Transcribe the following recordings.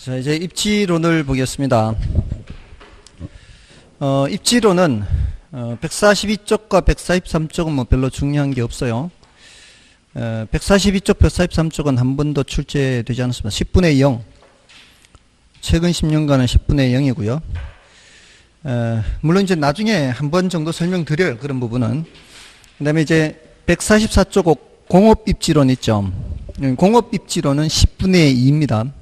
자, 이제 입지론을 보겠습니다. 입지론은 142쪽과 143쪽은 뭐 별로 중요한 게 없어요. 142쪽, 143쪽은 한 번도 출제되지 않았습니다. 10분의 0. 최근 10년간은 10분의 0이고요. 물론 이제 나중에 한 번 정도 설명드려요. 그런 부분은. 그 다음에 이제 144쪽 공업입지론 있죠. 공업입지론은 10분의 2입니다.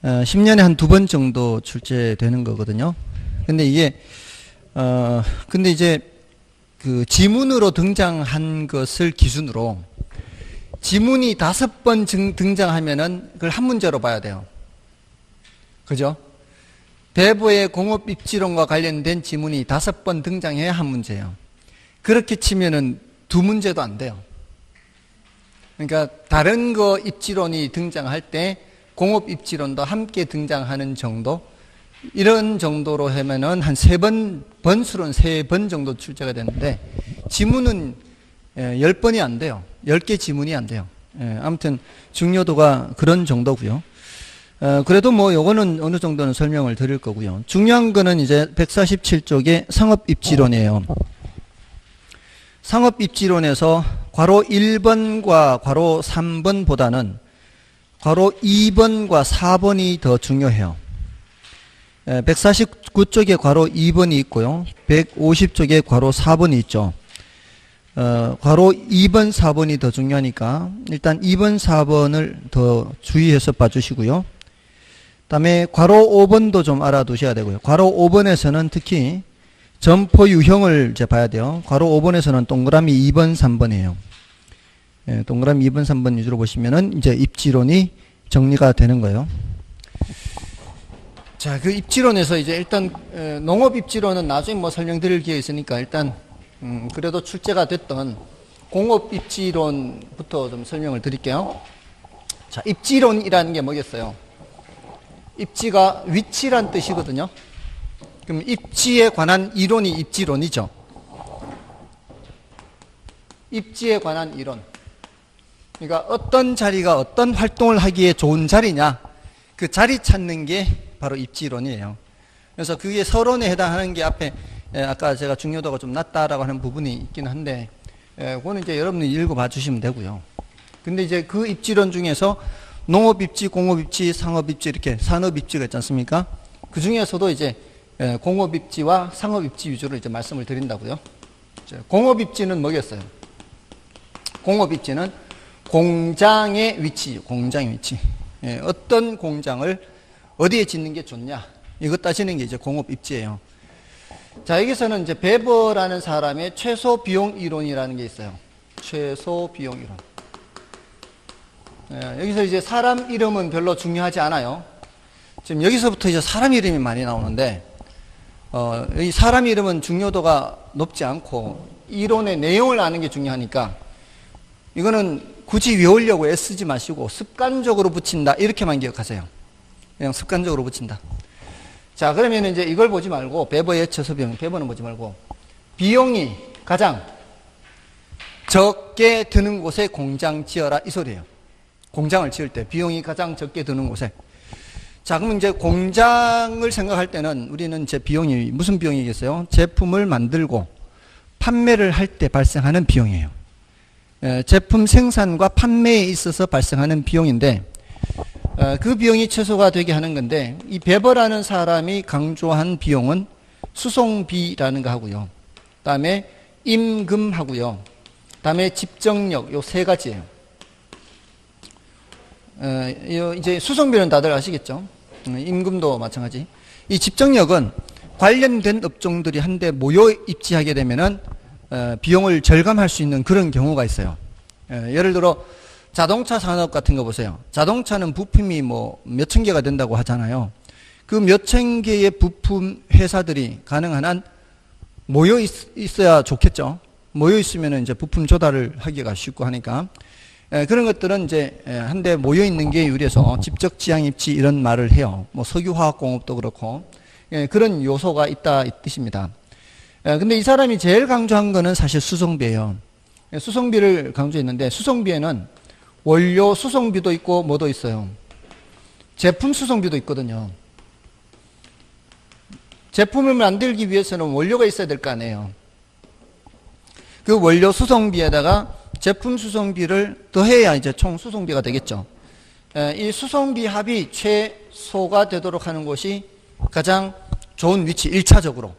10년에 한 두 번 정도 출제되는 거거든요. 근데 이게, 근데 이제 그 지문으로 등장한 것을 기준으로 지문이 5번 등장하면은 그걸 한 문제로 봐야 돼요. 그죠? 배부의 공업입지론과 관련된 지문이 5번 등장해야 한 문제예요. 그렇게 치면은 두 문제도 안 돼요. 그러니까 다른 거 입지론이 등장할 때 공업입지론도 함께 등장하는 정도, 이런 정도로 하면은 한 3번, 번수로는 3번 정도 출제가 되는데 지문은 10번이 안 돼요. 10개 지문이 안 돼요. 아무튼 중요도가 그런 정도고요. 그래도 뭐 요거는 어느 정도는 설명을 드릴 거고요. 중요한 거는 이제 147쪽의 상업입지론이에요. 상업입지론에서 괄호 1번과 괄호 3번보다는 괄호 2번과 4번이 더 중요해요. 149쪽에 괄호 2번이 있고요. 150쪽에 괄호 4번이 있죠. 괄호 2번, 4번이 더 중요하니까 일단 2번, 4번을 더 주의해서 봐주시고요. 그 다음에 괄호 5번도 좀 알아두셔야 되고요. 괄호 5번에서는 특히 점포 유형을 이제 봐야 돼요. 괄호 5번에서는 동그라미 2번, 3번이에요. 동그라미 2번, 3번 위주로 보시면은 이제 입지론이 정리가 되는 거예요. 자, 그 입지론에서 이제 일단 농업 입지론은 나중에 뭐 설명드릴 기회 있으니까 일단 그래도 출제가 됐던 공업 입지론부터 좀 설명을 드릴게요. 자, 입지론이라는 게 뭐겠어요? 입지가 위치란 뜻이거든요. 그럼 입지에 관한 이론이 입지론이죠. 입지에 관한 이론. 그러니까 어떤 자리가 어떤 활동을 하기에 좋은 자리냐, 그 자리 찾는 게 바로 입지론이에요. 그래서 그게 서론에 해당하는 게 앞에 아까 제가 중요도가 좀 낮다라고 하는 부분이 있긴 한데 그거는 이제 여러분이 읽어봐 주시면 되고요. 근데 이제 그 입지론 중에서 농업입지, 공업입지, 상업입지 이렇게 산업입지가 있지 않습니까? 그 중에서도 이제 공업입지와 상업입지 위주로 이제 말씀을 드린다고요. 공업입지는 뭐겠어요? 공업입지는 공장의 위치, 공장의 위치. 어떤 공장을 어디에 짓는 게 좋냐, 이거 따지는 게 이제 공업입지예요. 자, 여기서는 이제 베버라는 사람의 최소 비용 이론이라는 게 있어요. 최소 비용 이론. 여기서 이제 사람 이름은 별로 중요하지 않아요. 지금 여기서부터 이제 사람 이름이 많이 나오는데, 이 사람 이름은 중요도가 높지 않고 이론의 내용을 아는 게 중요하니까 이거는 굳이 외우려고 애쓰지 마시고 습관적으로 붙인다, 이렇게만 기억하세요. 그냥 습관적으로 붙인다. 자, 그러면 이제 이걸 보지 말고 베버의 최소 비용, 베버는 보지 말고 비용이 가장 적게 드는 곳에 공장 지어라, 이 소리예요. 공장을 지을 때 비용이 가장 적게 드는 곳에. 자, 그러면 이제 공장을 생각할 때는 우리는 이제 비용이 무슨 비용이겠어요? 제품을 만들고 판매를 할 때 발생하는 비용이에요. 제품 생산과 판매에 있어서 발생하는 비용인데 그 비용이 최소가 되게 하는 건데, 이 베버라는 사람이 강조한 비용은 수송비라는 거 하고요. 그 다음에 임금하고요. 그 다음에 집정력, 요 3가지예요. 이제 수송비는 다들 아시겠죠? 임금도 마찬가지. 이 집정력은 관련된 업종들이 한데 모여 입지하게 되면은 비용을 절감할 수 있는 그런 경우가 있어요. 예를 들어 자동차 산업 같은 거 보세요. 자동차는 부품이 뭐 몇천 개가 된다고 하잖아요. 그 몇천 개의 부품 회사들이 가능한 한 모여 있어야 좋겠죠. 모여 있으면 이제 부품 조달을 하기가 쉽고 하니까 그런 것들은 이제 한데 모여 있는 게 유리해서 집적 지향 입지 이런 말을 해요. 뭐 석유화학공업도 그렇고 그런 요소가 있다, 이 뜻입니다. 근데 이 사람이 제일 강조한 거는 사실 수송비예요. 수송비를 강조했는데 수송비에는 원료 수송비도 있고 뭐도 있어요. 제품 수송비도 있거든요. 제품을 만들기 위해서는 원료가 있어야 될 거 아니에요. 그 원료 수송비에다가 제품 수송비를 더해야 이제 총 수송비가 되겠죠. 이 수송비 합이 최소가 되도록 하는 것이 가장 좋은 위치, 1차적으로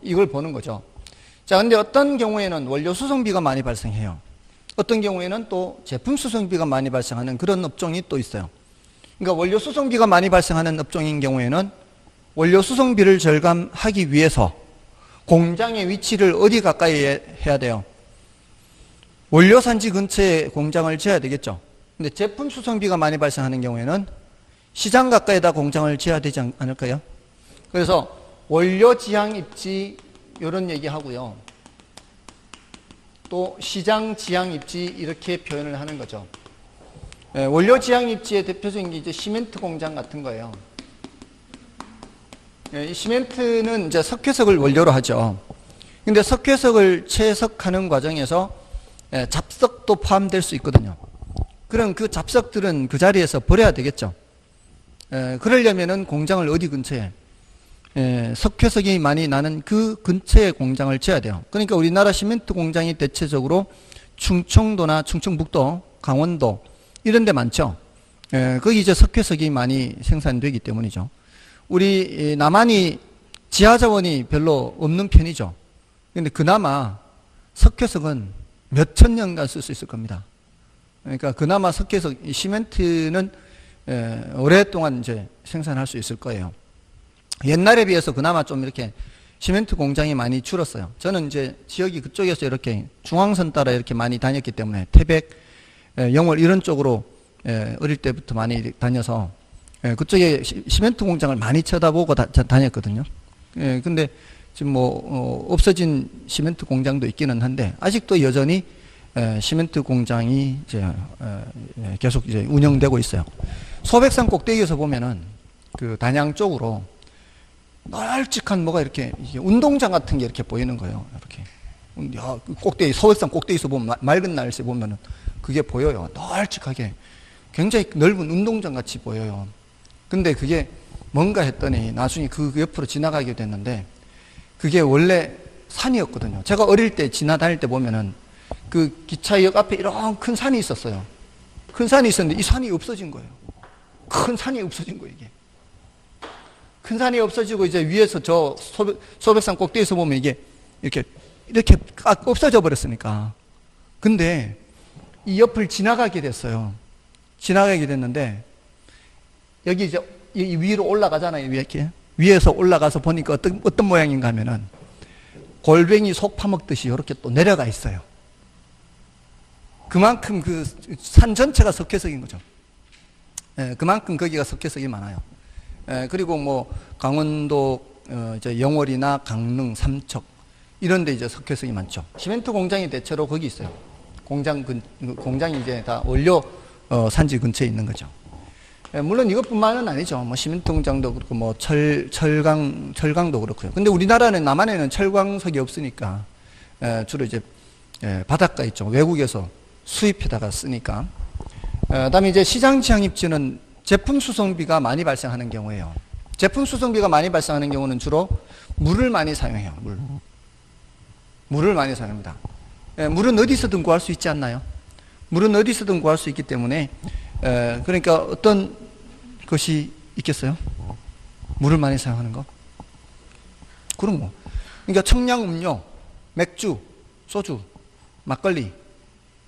이걸 보는 거죠. 자, 근데 어떤 경우에는 원료 수송비가 많이 발생해요. 어떤 경우에는 또 제품 수송비가 많이 발생하는 그런 업종이 또 있어요. 그러니까 원료 수송비가 많이 발생하는 업종인 경우에는 원료 수송비를 절감하기 위해서 공장의 위치를 어디 가까이 해야 돼요? 원료 산지 근처에 공장을 지어야 되겠죠. 근데 제품 수송비가 많이 발생하는 경우에는 시장 가까이다 공장을 지어야 되지 않을까요? 그래서 원료 지향 입지 이런 얘기 하고요. 또 시장 지향 입지 이렇게 표현을 하는 거죠. 원료 지향 입지의 대표적인 게 이제 시멘트 공장 같은 거예요. 이 시멘트는 이제 석회석을 원료로 하죠. 근데 석회석을 채석하는 과정에서 잡석도 포함될 수 있거든요. 그럼 그 잡석들은 그 자리에서 버려야 되겠죠. 그러려면은 공장을 어디 근처에 석회석이 많이 나는 그 근처에 공장을 지어야 돼요. 그러니까 우리나라 시멘트 공장이 대체적으로 충청도나 충청북도, 강원도 이런 데 많죠. 거기 이제 석회석이 많이 생산되기 때문이죠. 우리 남한이 지하자원이 별로 없는 편이죠. 근데 그나마 석회석은 몇천 년간 쓸 수 있을 겁니다. 그러니까 그나마 석회석, 시멘트는 오랫동안 이제 생산할 수 있을 거예요. 옛날에 비해서 그나마 좀 이렇게 시멘트 공장이 많이 줄었어요. 저는 이제 지역이 그쪽에서 이렇게 중앙선 따라 이렇게 많이 다녔기 때문에 태백, 영월 이런 쪽으로 어릴 때부터 많이 다녀서 그쪽에 시멘트 공장을 많이 쳐다보고 다녔거든요. 근데 지금 뭐 없어진 시멘트 공장도 있기는 한데 아직도 여전히 시멘트 공장이 이제 계속 이제 운영되고 있어요. 소백산 꼭대기에서 보면은 그 단양 쪽으로 널찍한 뭐가 이렇게 운동장 같은 게 이렇게 보이는 거예요. 이렇게 야, 꼭대기 소백산 꼭대기에서 보면 맑은 날씨에 보면은 그게 보여요. 널찍하게 굉장히 넓은 운동장 같이 보여요. 근데 그게 뭔가 했더니 나중에 그 옆으로 지나가게 됐는데 그게 원래 산이었거든요. 제가 어릴 때 지나다닐 때 보면은 그 기차역 앞에 이런 큰 산이 있었어요. 큰 산이 있었는데 이 산이 없어진 거예요. 큰 산이 없어진 거예요, 이게. 큰 산이 없어지고 이제 위에서 저 소백산 꼭대기에서 보면 이게 이렇게 없어져 버렸으니까. 근데 이 옆을 지나가게 됐어요. 지나가게 됐는데 여기 이제 이 위로 올라가잖아요. 이렇게 위에서 올라가서 보니까 어떤 모양인가 하면은 골뱅이 속 파먹듯이 이렇게 또 내려가 있어요. 그만큼 그 산 전체가 석회석인 거죠. 그만큼 거기가 석회석이 많아요. 그리고 뭐 강원도 이제 영월이나 강릉, 삼척 이런 데 이제 석회석이 많죠. 시멘트 공장이 대체로 거기 있어요. 공장이 이제 다 원료 산지 근처에 있는 거죠. 물론 이것뿐만은 아니죠. 뭐 시멘트 공장도 그렇고 뭐 철강도 그렇고요. 근데 우리나라는 남한에는 철광석이 없으니까 주로 이제 바닷가 있죠. 외국에서 수입해다가 쓰니까. 그다음에 이제 시장 지향 입지는 제품 수송비가 많이 발생하는 경우예요. 제품 수송비가 많이 발생하는 경우는 주로 물을 많이 사용해요. 물을 많이 사용합니다. 물은 어디서든 구할 수 있지 않나요? 물은 어디서든 구할 수 있기 때문에 그러니까 어떤 것이 있겠어요? 물을 많이 사용하는 거? 그런 거. 그러니까 청량음료, 맥주, 소주, 막걸리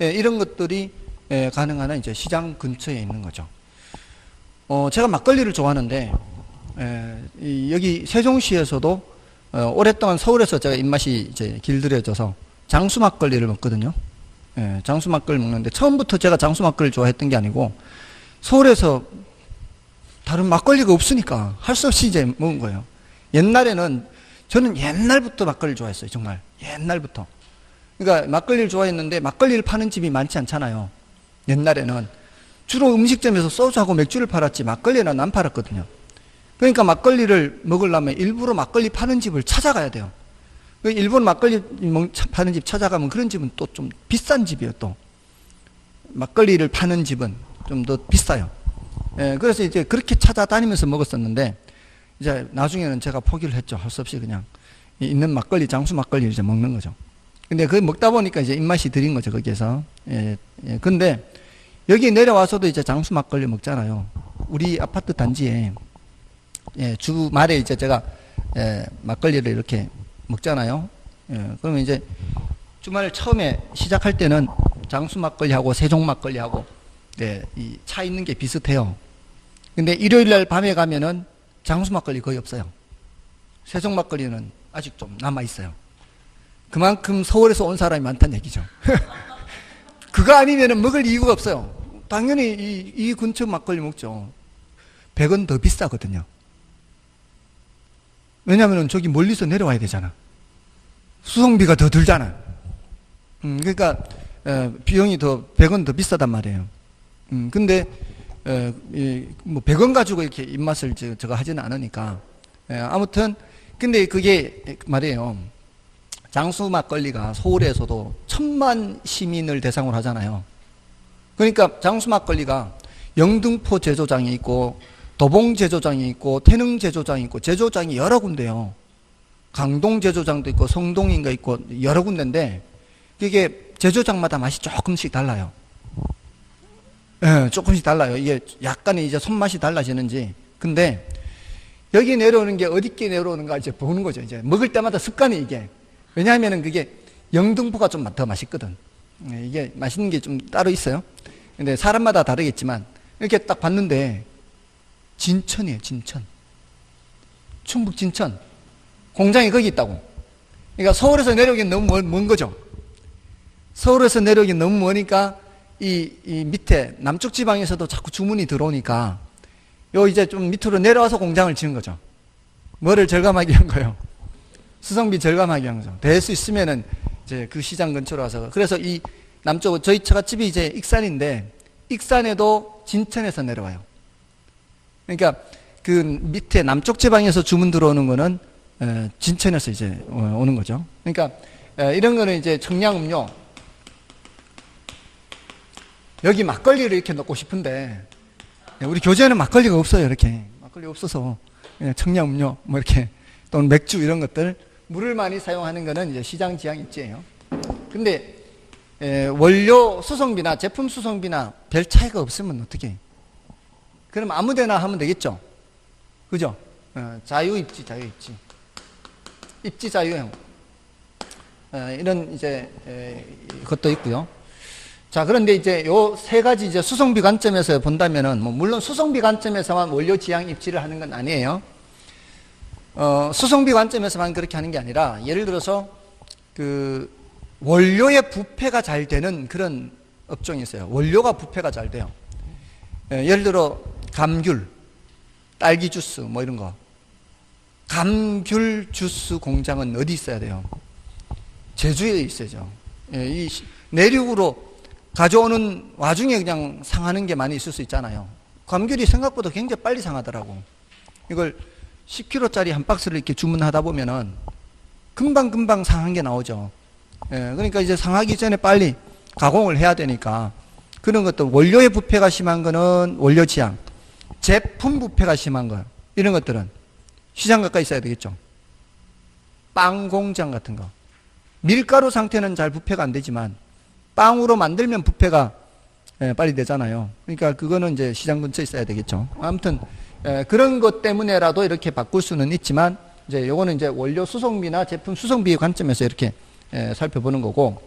이런 것들이 가능한 이제 시장 근처에 있는 거죠. 제가 막걸리를 좋아하는데 여기 세종시에서도 오랫동안 서울에서 제가 입맛이 이제 길들여져서 장수 막걸리를 먹거든요. 장수 막걸리 먹는데 처음부터 제가 장수 막걸리를 좋아했던 게 아니고 서울에서 다른 막걸리가 없으니까 할 수 없이 이제 먹은 거예요. 옛날에는 저는 옛날부터 막걸리를 좋아했어요. 정말 옛날부터. 그러니까 막걸리를 좋아했는데 막걸리를 파는 집이 많지 않잖아요. 옛날에는 주로 음식점에서 소주하고 맥주를 팔았지 막걸리는 안 팔았거든요. 그러니까 막걸리를 먹으려면 일부러 막걸리 파는 집을 찾아가야 돼요. 일본 막걸리 파는 집 찾아가면 그런 집은 또 좀 비싼 집이에요. 또 막걸리를 파는 집은 좀 더 비싸요. 그래서 이제 그렇게 찾아다니면서 먹었었는데, 이제 나중에는 제가 포기를 했죠. 할 수 없이 그냥 있는 막걸리, 장수 막걸리를 이제 먹는 거죠. 근데 그 먹다 보니까 이제 입맛이 들인 거죠, 거기에서. 근데 여기 내려와서도 이제 장수 막걸리 먹잖아요. 우리 아파트 단지에 주말에 이제 제가 막걸리를 이렇게 먹잖아요. 그러면 이제 주말 처음에 시작할 때는 장수 막걸리하고 세종 막걸리하고 이 차 있는 게 비슷해요. 근데 일요일 날 밤에 가면은 장수 막걸리 거의 없어요. 세종 막걸리는 아직 좀 남아 있어요. 그만큼 서울에서 온 사람이 많다는 얘기죠. 그거 아니면은 먹을 이유가 없어요. 당연히 이 근처 막걸리 먹죠. 100원 더 비싸거든요. 왜냐면은 저기 멀리서 내려와야 되잖아. 수송비가 더 들잖아. 그러니까 비용이 100원 더 비싸단 말이에요. 근데 뭐 100원 가지고 이렇게 입맛을 저거 하지는 않으니까. 아무튼 근데 그게 말이에요. 장수 막걸리가 서울에서도 1000만 시민을 대상으로 하잖아요. 그러니까 장수 막걸리가 영등포 제조장이 있고 도봉 제조장이 있고 태릉 제조장이 있고 제조장이 여러 군데요. 강동 제조장도 있고 성동인가 있고 여러 군데인데 그게 제조장마다 맛이 조금씩 달라요. 조금씩 달라요. 이게 약간의 이제 손맛이 달라지는지. 근데 여기 내려오는 게 어디께 내려오는가 이제 보는 거죠. 이제 먹을 때마다 습관이 이게. 왜냐하면은 그게 영등포가 좀 더 맛있거든. 이게 맛있는 게 좀 따로 있어요. 근데 사람마다 다르겠지만 이렇게 딱 봤는데 진천이에요, 진천. 충북 진천. 공장이 거기 있다고. 그러니까 서울에서 내려오긴 너무 먼 거죠. 서울에서 내려오긴 너무 머니까 이 밑에 남쪽 지방에서도 자꾸 주문이 들어오니까 요 이제 좀 밑으로 내려와서 공장을 지은 거죠. 뭐를 절감하기 위한 거예요? 수송비 절감하기 위한 거죠. 될 수 있으면은 이제 그 시장 근처로 와서. 그래서 이 남쪽, 저희 처갓집이 이제 익산인데 익산에도 진천에서 내려와요. 그러니까 그 밑에 남쪽 지방에서 주문 들어오는 거는 진천에서 이제 오는 거죠. 그러니까 이런 거는 이제 청량음료. 여기 막걸리를 이렇게 넣고 싶은데 우리 교재에는 막걸리가 없어요. 이렇게 막걸리 없어서 그냥 청량음료 뭐 이렇게 또는 맥주 이런 것들 물을 많이 사용하는 거는 이제 시장 지향 입지예요. 근데 원료 수송비나 제품 수송비나 별 차이가 없으면 어떻게? 그럼 아무데나 하면 되겠죠. 그죠? 자유입지, 자유입지, 입지 자유형 이런 이제 것도 있고요. 자, 그런데 이제 요 세 가지 이제 수송비 관점에서 본다면은, 뭐 물론 수송비 관점에서만 원료 지향 입지를 하는 건 아니에요. 수송비 관점에서만 그렇게 하는 게 아니라, 예를 들어서 그 원료의 부패가 잘 되는 그런 업종이 있어요. 원료가 부패가 잘 돼요. 예를 들어 감귤, 딸기 주스 뭐 이런 거. 감귤 주스 공장은 어디 있어야 돼요? 제주에 있어야죠. 이 내륙으로 가져오는 와중에 그냥 상하는 게 많이 있을 수 있잖아요. 감귤이 생각보다 굉장히 빨리 상하더라고. 이걸 10kg짜리 한 박스를 이렇게 주문하다 보면은 금방 상한 게 나오죠. 그러니까 이제 상하기 전에 빨리 가공을 해야 되니까 그런 것도 원료의 부패가 심한 거는 원료 지향, 제품 부패가 심한 거 이런 것들은 시장 가까이 있어야 되겠죠. 빵 공장 같은 거. 밀가루 상태는 잘 부패가 안 되지만 빵으로 만들면 부패가 빨리 되잖아요. 그러니까 그거는 이제 시장 근처에 있어야 되겠죠. 아무튼 그런 것 때문에라도 이렇게 바꿀 수는 있지만 이제 요거는 이제 원료 수송비나 제품 수송비의 관점에서 이렇게 살펴보는 거고.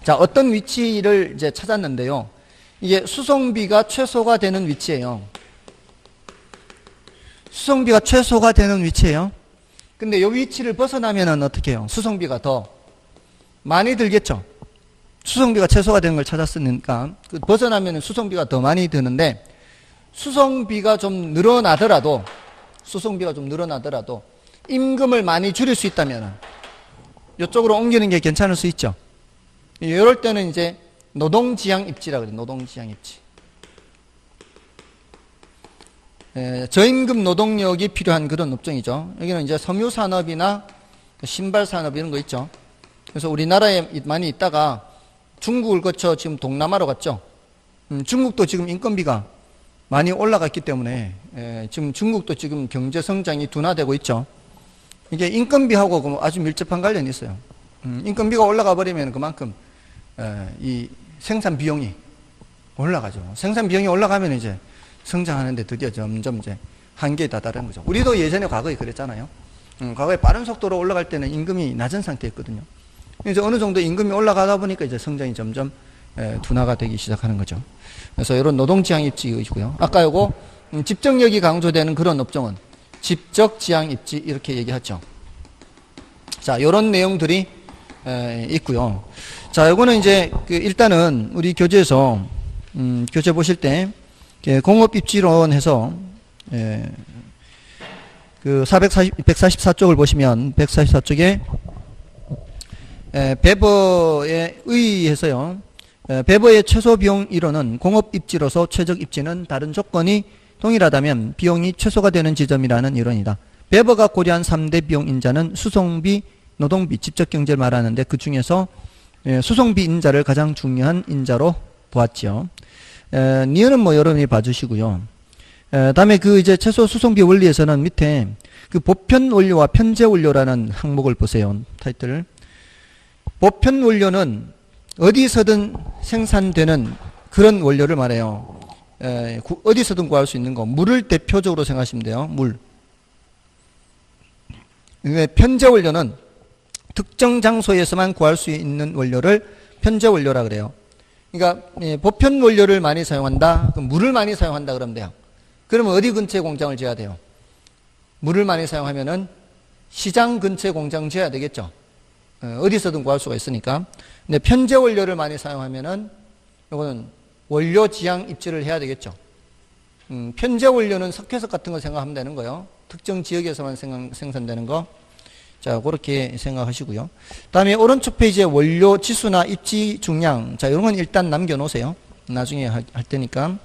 자, 어떤 위치를 이제 찾았는데요. 이게 수송비가 최소가 되는 위치예요. 수송비가 최소가 되는 위치예요. 근데 이 위치를 벗어나면은 어떻게 해요? 수송비가 더 많이 들겠죠. 수송비가 최소가 되는 걸 찾았으니까 벗어나면 수송비가 더 많이 드는데 수송비가 좀 늘어나더라도 임금을 많이 줄일 수 있다면 이쪽으로 옮기는 게 괜찮을 수 있죠. 이럴 때는 이제 노동지향 입지라 그래요. 노동지향 입지. 저임금 노동력이 필요한 그런 업종이죠. 여기는 이제 섬유산업이나 신발산업 이런 거 있죠. 그래서 우리나라에 많이 있다가 중국을 거쳐 지금 동남아로 갔죠. 중국도 지금 인건비가 많이 올라갔기 때문에 지금 중국도 지금 경제 성장이 둔화되고 있죠. 이게 인건비하고 아주 밀접한 관련이 있어요. 인건비가 올라가 버리면 그만큼 이 생산 비용이 올라가죠. 생산 비용이 올라가면 이제 성장하는데 드디어 점점 이제 한계에 다다르는 거죠. 우리도 예전에 과거에 그랬잖아요. 과거에 빠른 속도로 올라갈 때는 임금이 낮은 상태였거든요. 이제 어느 정도 임금이 올라가다 보니까 이제 성장이 점점 둔화가 되기 시작하는 거죠. 그래서 이런 노동지향 입지이고요. 아까 요거 집적력이 강조되는 그런 업종은 집적지향 입지 이렇게 얘기하죠. 자, 이런 내용들이 있고요. 자, 요거는 이제 일단은 우리 교재에서 교재 보실 때 공업 입지론 해서 그 144쪽을 보시면 144쪽에 배버에 의해서요. 배버의 최소 비용 이론은 공업 입지로서 최적 입지는 다른 조건이 동일하다면 비용이 최소가 되는 지점이라는 이론이다. 배버가 고려한 3대 비용 인자는 수송비, 노동비, 직접 경제를 말하는데 그 중에서 수송비 인자를 가장 중요한 인자로 보았지요. 니은은 뭐 여러분이 봐주시고요. 다음에 그 이제 최소 수송비 원리에서는 밑에 그 보편 원료와 편제 원료라는 항목을 보세요. 타이틀을. 보편 원료는 어디서든 생산되는 그런 원료를 말해요. 어디서든 구할 수 있는 거. 물을 대표적으로 생각하시면 돼요. 물. 편제 원료는 특정 장소에서만 구할 수 있는 원료를 편제 원료라 그래요. 그러니까 보편 원료를 많이 사용한다. 그럼 물을 많이 사용한다 그러면 돼요. 그러면 어디 근처에 공장을 지어야 돼요? 물을 많이 사용하면은 시장 근처에 공장 지어야 되겠죠. 어디서든 구할 수가 있으니까. 근데 편제 원료를 많이 사용하면은 이거는 원료 지향 입지를 해야 되겠죠. 편제 원료는 석회석 같은 거 생각하면 되는 거예요. 특정 지역에서만 생산되는 거. 자, 그렇게 생각하시고요. 다음에 오른쪽 페이지에 원료 지수나 입지 중량. 자, 이런 건 일단 남겨놓으세요. 나중에 할 테니까.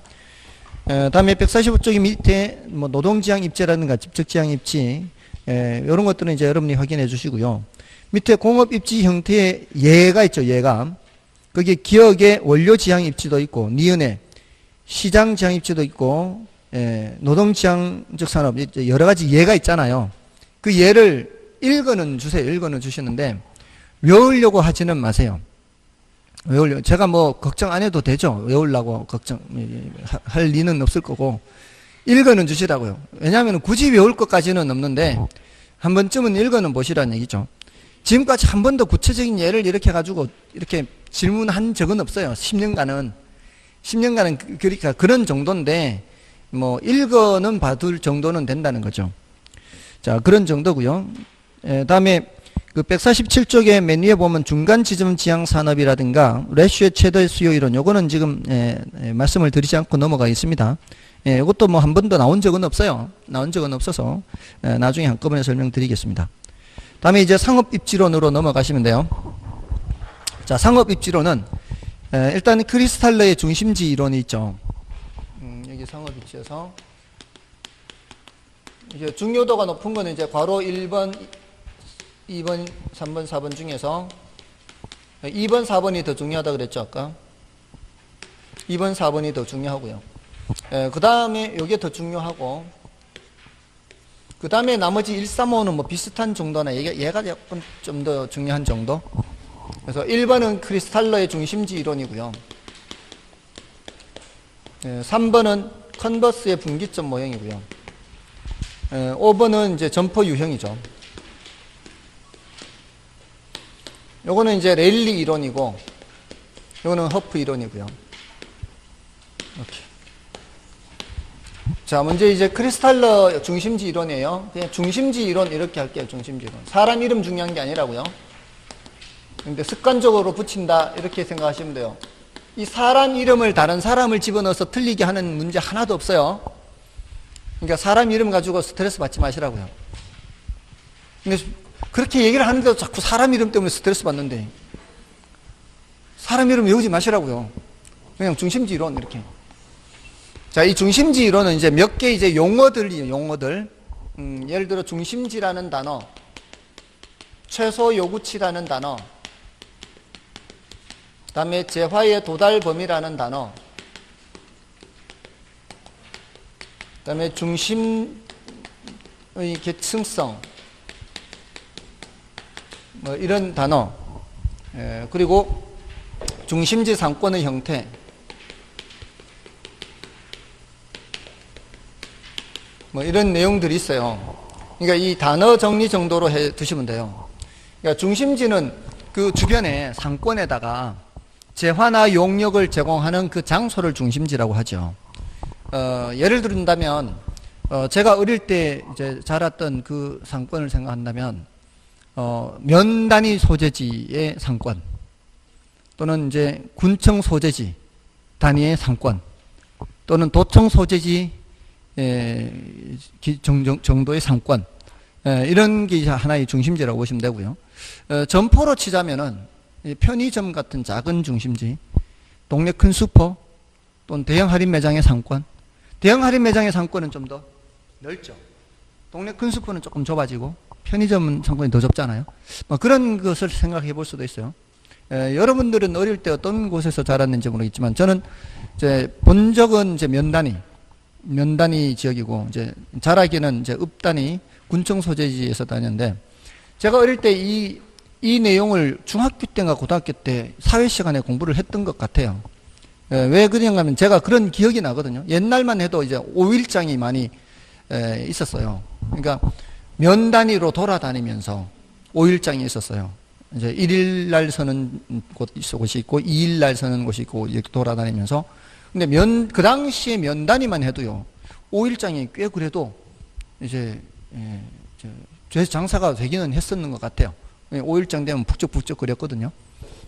다음에 145쪽이 밑에 뭐 노동지향 입지라든가 집적지향 입지. 이런 것들은 이제 여러분이 확인해 주시고요. 밑에 공업 입지 형태의 예가 있죠, 예가. 거기에 기억의 원료 지향 입지도 있고, 니은에 시장 지향 입지도 있고, 노동 지향적 산업, 여러 가지 예가 있잖아요. 그 예를 읽어는 주세요. 읽어는 주시는데, 외우려고 하지는 마세요. 제가 뭐 걱정 안 해도 되죠. 외우려고 할 리는 없을 거고, 읽어는 주시라고요. 왜냐하면 굳이 외울 것까지는 없는데, 한 번쯤은 읽어는 보시라는 얘기죠. 지금까지 한 번도 구체적인 예를 이렇게 가지고 이렇게 질문한 적은 없어요. 10년간은 그러니까 그런 정도인데 뭐 읽어는 봐둘 정도는 된다는 거죠. 자, 그런 정도고요. 다음에 그 147쪽에 맨 위에 보면 중간 지점 지향 산업이라든가 레슈의 최대 수요 이론, 요거는 지금 말씀을 드리지 않고 넘어가 있습니다. 이것도 뭐 한 번도 나온 적은 없어요. 나온 적은 없어서 나중에 한꺼번에 설명드리겠습니다. 다음에 이제 상업입지론으로 넘어가시면 돼요. 자, 상업입지론은 일단 크리스탈러의 중심지 이론이 있죠. 여기 상업입지에서 이제 중요도가 높은 거는 이제 괄호 1번, 2번, 3번, 4번 중에서 2번, 4번이 더 중요하다 그랬죠, 아까. 2번, 4번이 더 중요하고요. 그 다음에 이게 더 중요하고, 그 다음에 나머지 1, 3, 5는 뭐 비슷한 정도나 얘가 조금 좀 더 중요한 정도. 그래서 1번은 크리스탈러의 중심지 이론이고요. 3번은 컨버스의 분기점 모형이고요. 5번은 이제 점퍼 유형이죠. 요거는 이제 레일리 이론이고, 요거는 허프 이론이고요. 이렇게. 자, 먼저 이제 크리스탈러 중심지 이론이에요. 그냥 중심지 이론 이렇게 할게요. 중심지 이론. 사람 이름 중요한 게 아니라고요. 근데 습관적으로 붙인다 이렇게 생각하시면 돼요. 이 사람 이름을 다른 사람을 집어넣어서 틀리게 하는 문제 하나도 없어요. 그러니까 사람 이름 가지고 스트레스 받지 마시라고요. 근데 그렇게 얘기를 하는데도 자꾸 사람 이름 때문에 스트레스 받는데, 사람 이름 외우지 마시라고요. 그냥 중심지 이론 이렇게. 자, 이 중심지 이론은 이제 몇 개 이제 용어들이에요, 용어들. 예를 들어 중심지라는 단어, 최소 요구치라는 단어, 그 다음에 재화의 도달 범위라는 단어, 그다음에 중심의 계층성, 뭐 이런 단어, 그리고 중심지 상권의 형태, 뭐 이런 내용들이 있어요. 그러니까 이 단어 정리 정도로 해 두시면 돼요. 그러니까 중심지는 그 주변에 상권에다가 재화나 용역을 제공하는 그 장소를 중심지라고 하죠. 예를 들은다면, 제가 어릴 때 이제 자랐던 그 상권을 생각한다면, 면 단위 소재지의 상권, 또는 이제 군청 소재지 단위의 상권, 또는 도청 소재지 정도의 상권, 이런 게 하나의 중심지라고 보시면 되고요. 점포로 치자면은 편의점 같은 작은 중심지, 동네 큰 슈퍼, 또는 대형 할인 매장의 상권. 대형 할인 매장의 상권은 좀 더 넓죠. 동네 큰 슈퍼는 조금 좁아지고 편의점 상권이 더 좁잖아요. 뭐 그런 것을 생각해 볼 수도 있어요. 여러분들은 어릴 때 어떤 곳에서 자랐는지 모르겠지만, 저는 이제 본 적은 이제 면 단위 지역이고, 이제 자라기는 이제 읍 단위 군청 소재지에서 다녔는데, 제가 어릴 때 이 내용을 중학교 때인가 고등학교 때 사회 시간에 공부를 했던 것 같아요. 왜 그런가 하면 제가 그런 기억이 나거든요. 옛날만 해도 이제 5일장이 많이 있었어요. 그러니까 면 단위로 돌아다니면서 5일장이 있었어요. 이제 1일 날 서는 곳이 있고 2일 날 서는 곳이 있고 이렇게 돌아다니면서. 근데 그 당시에 면 단위만 해도요, 5일장이 꽤 그래도 이제 장사가 되기는 했었는 것 같아요. 5일장 되면 북적북적 거렸거든요.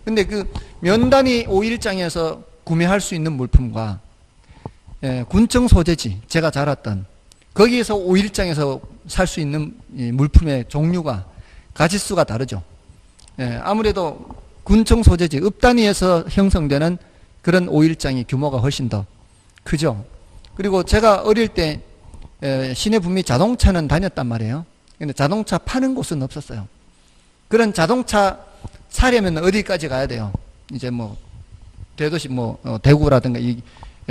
근데 그 면 단위 5일장에서 구매할 수 있는 물품과 군청 소재지, 제가 자랐던 거기에서 5일장에서 살 수 있는 물품의 종류가, 가짓수가 다르죠. 아무래도 군청 소재지, 읍 단위에서 형성되는 그런 5일장의 규모가 훨씬 더 크죠. 그리고 제가 어릴 때 시내 분미 자동차는 다녔단 말이에요. 근데 자동차 파는 곳은 없었어요. 그런 자동차 사려면 어디까지 가야 돼요? 이제 뭐 대도시 대구라든가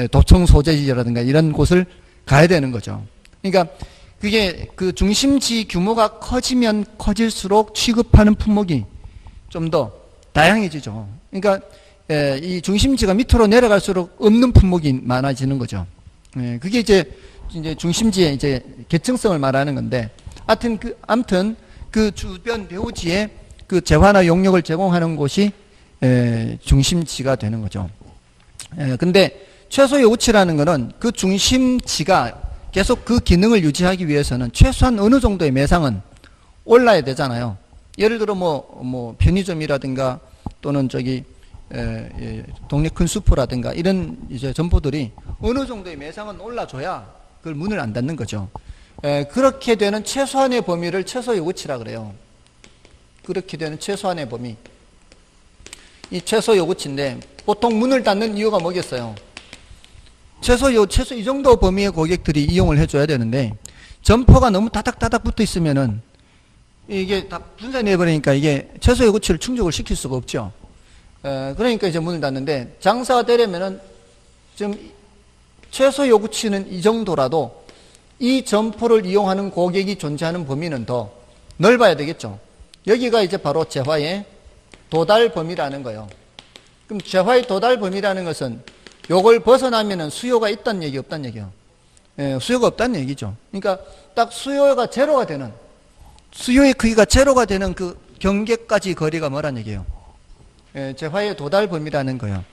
도청 소재지라든가 이런 곳을 가야 되는 거죠. 그러니까 그게 그 중심지 규모가 커지면 커질수록 취급하는 품목이 좀 더 다양해지죠. 그러니까 이 중심지가 밑으로 내려갈수록 없는 품목이 많아지는 거죠. 그게 이제 중심지의 이제 계층성을 말하는 건데, 아무튼 그 주변 배후지에 그 재화나 용역을 제공하는 곳이 중심지가 되는 거죠. 근데 최소 요구치라는 거는 그 중심지가 계속 그 기능을 유지하기 위해서는 최소한 어느 정도의 매상은 올라야 되잖아요. 예를 들어 뭐 편의점이라든가 또는 동네 큰 슈퍼라든가 이런 이제 점포들이 어느 정도의 매상은 올라줘야 그걸 문을 안 닫는 거죠. 그렇게 되는 최소한의 범위를 최소 요구치라 그래요. 그렇게 되는 최소한의 범위. 이 최소 요구치인데, 보통 문을 닫는 이유가 뭐겠어요? 최소 이 정도 범위의 고객들이 이용을 해줘야 되는데, 점포가 너무 다닥다닥 붙어 있으면은 이게 다 분산해버리니까 이게 최소 요구치를 충족을 시킬 수가 없죠. 그러니까 이제 문을 닫는데, 장사가 되려면은 지금 최소 요구치는 이 정도라도 이 점포를 이용하는 고객이 존재하는 범위는 더 넓어야 되겠죠. 여기가 이제 바로 재화의 도달 범위라는 거예요. 그럼 재화의 도달 범위라는 것은 요걸 벗어나면은 수요가 있다는 얘기, 없다는 얘기예요. 수요가 없다는 얘기죠. 그러니까 딱 수요가 제로가 되는, 수요의 크기가 제로가 되는 그 경계까지 거리가 뭐란 얘기예요? 재화의 도달 범위라는 거예요.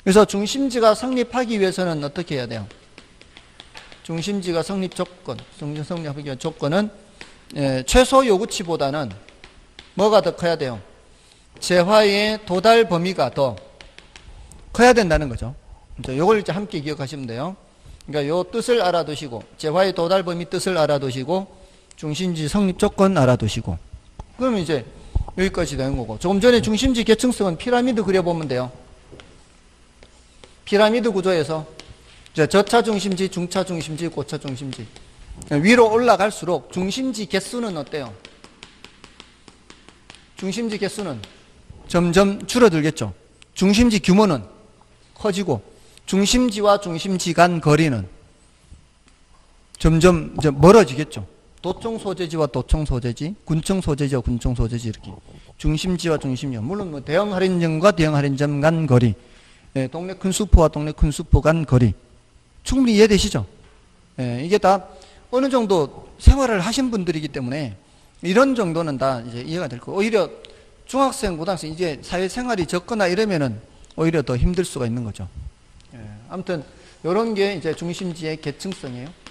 그래서 중심지가 성립하기 위해서는 어떻게 해야 돼요? 중심지가 성립하기 위한 조건은 최소 요구치보다는 뭐가 더 커야 돼요? 재화의 도달 범위가 더 커야 된다는 거죠. 이걸 이제 함께 기억하시면 돼요. 그러니까 요 뜻을 알아두시고, 재화의 도달 범위 뜻을 알아두시고, 중심지 성립 조건 알아두시고, 그러면 이제 여기까지 되는 거고, 조금 전에 중심지 계층성은 피라미드 그려보면 돼요. 피라미드 구조에서 저차 중심지, 중차 중심지, 고차 중심지, 위로 올라갈수록 중심지 개수는 어때요? 중심지 개수는 점점 줄어들겠죠. 중심지 규모는 커지고, 중심지와 중심지 간 거리는 점점 이제 멀어지겠죠. 도청 소재지와 도청 소재지, 군청 소재지와 군청 소재지 이렇게 중심지와 중심지. 물론 뭐 대형 할인점과 대형 할인점 간 거리, 예, 동네 큰 슈퍼와 동네 큰 슈퍼 간 거리 충분히 이해되시죠? 예, 이게 다 어느 정도 생활을 하신 분들이기 때문에 이런 정도는 다 이제 이해가 될 거고 오히려 중학생, 고등학생 이제 사회생활이 적거나 이러면은 오히려 더 힘들 수가 있는 거죠. 예, 아무튼 이런 게 이제 중심지의 계층성이에요.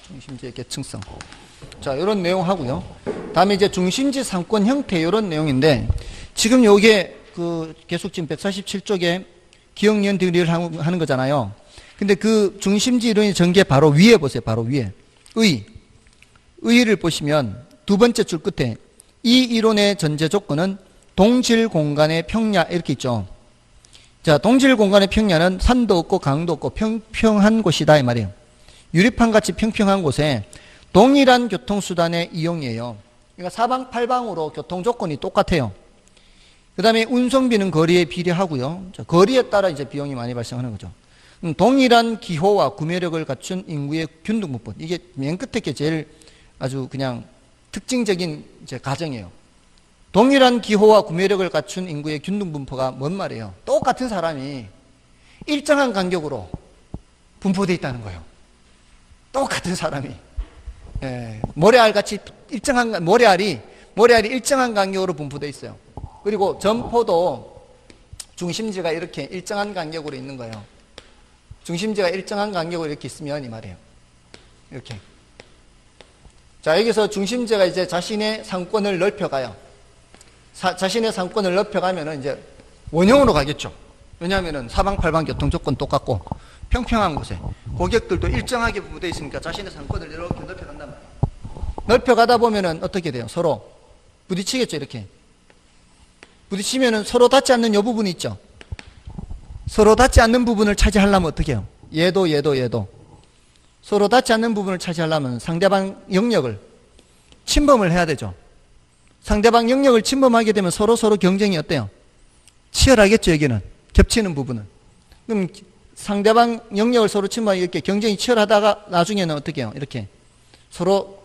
중심지의 계층성. 자, 이런 내용 하고요. 다음에 이제 중심지 상권 형태 이런 내용인데 지금 요게 그 계속 지금 147쪽에 기억, 니은, 디귿 하는 거잖아요. 근데 그 중심지 이론의 전개 바로 위에 보세요. 바로 위에. 의를 보시면 두 번째 줄 끝에 이 이론의 전제 조건은 동질 공간의 평야 이렇게 있죠. 자, 동질 공간의 평야는 산도 없고 강도 없고 평평한 곳이다 이 말이에요. 유리판 같이 평평한 곳에 동일한 교통수단의 이용이에요. 그러니까 사방팔방으로 교통 조건이 똑같아요. 그 다음에 운송비는 거리에 비례하고요. 자, 거리에 따라 이제 비용이 많이 발생하는 거죠. 동일한 기호와 구매력을 갖춘 인구의 균등분법. 이게 맨 끝에 게 제일 아주 그냥 특징적인 이제 가정이에요. 동일한 기호와 구매력을 갖춘 인구의 균등분포가 뭔 말이에요? 똑같은 사람이 일정한 간격으로 분포되어 있다는 거예요. 똑같은 사람이. 예, 모래알같이 모래알이 일정한 간격으로 분포되어 있어요. 그리고 점포도 중심지가 이렇게 일정한 간격으로 있는 거예요. 중심지가 일정한 간격으로 이렇게 있으면 이 말이에요. 이렇게. 자, 여기서 중심지가 이제 자신의 상권을 넓혀가요. 자신의 상권을 넓혀가면은 이제 원형으로 가겠죠. 왜냐하면은 사방팔방 교통 조건 똑같고 평평한 곳에 고객들도 일정하게 분포되어 있으니까 자신의 상권을 이렇게 넓혀간단 말이에요. 넓혀가다 보면은 어떻게 돼요? 서로 부딪히겠죠, 이렇게. 부딪히면은 서로 닿지 않는 이 부분이 있죠. 서로 닿지 않는 부분을 차지하려면 어떻게 해요? 얘도 서로 닿지 않는 부분을 차지하려면 상대방 영역을 침범을 해야 되죠. 상대방 영역을 침범하게 되면 서로 경쟁이 어때요? 치열하겠죠, 여기는. 겹치는 부분은. 그럼 상대방 영역을 서로 침범하게 이렇게 경쟁이 치열하다가 나중에는 어떻게 해요? 이렇게 서로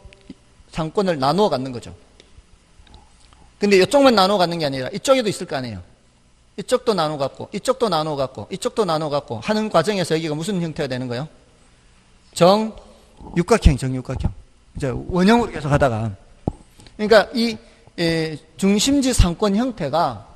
상권을 나누어 갖는 거죠. 근데 이쪽만 나누어 갖는 게 아니라 이쪽에도 있을 거 아니에요. 이쪽도 나누어 갖고, 이쪽도 나누어 갖고, 이쪽도 나누어 갖고 하는 과정에서 여기가 무슨 형태가 되는 거예요? 정육각형. 이제 원형으로 계속 하다가. 그러니까 이 중심지 상권 형태가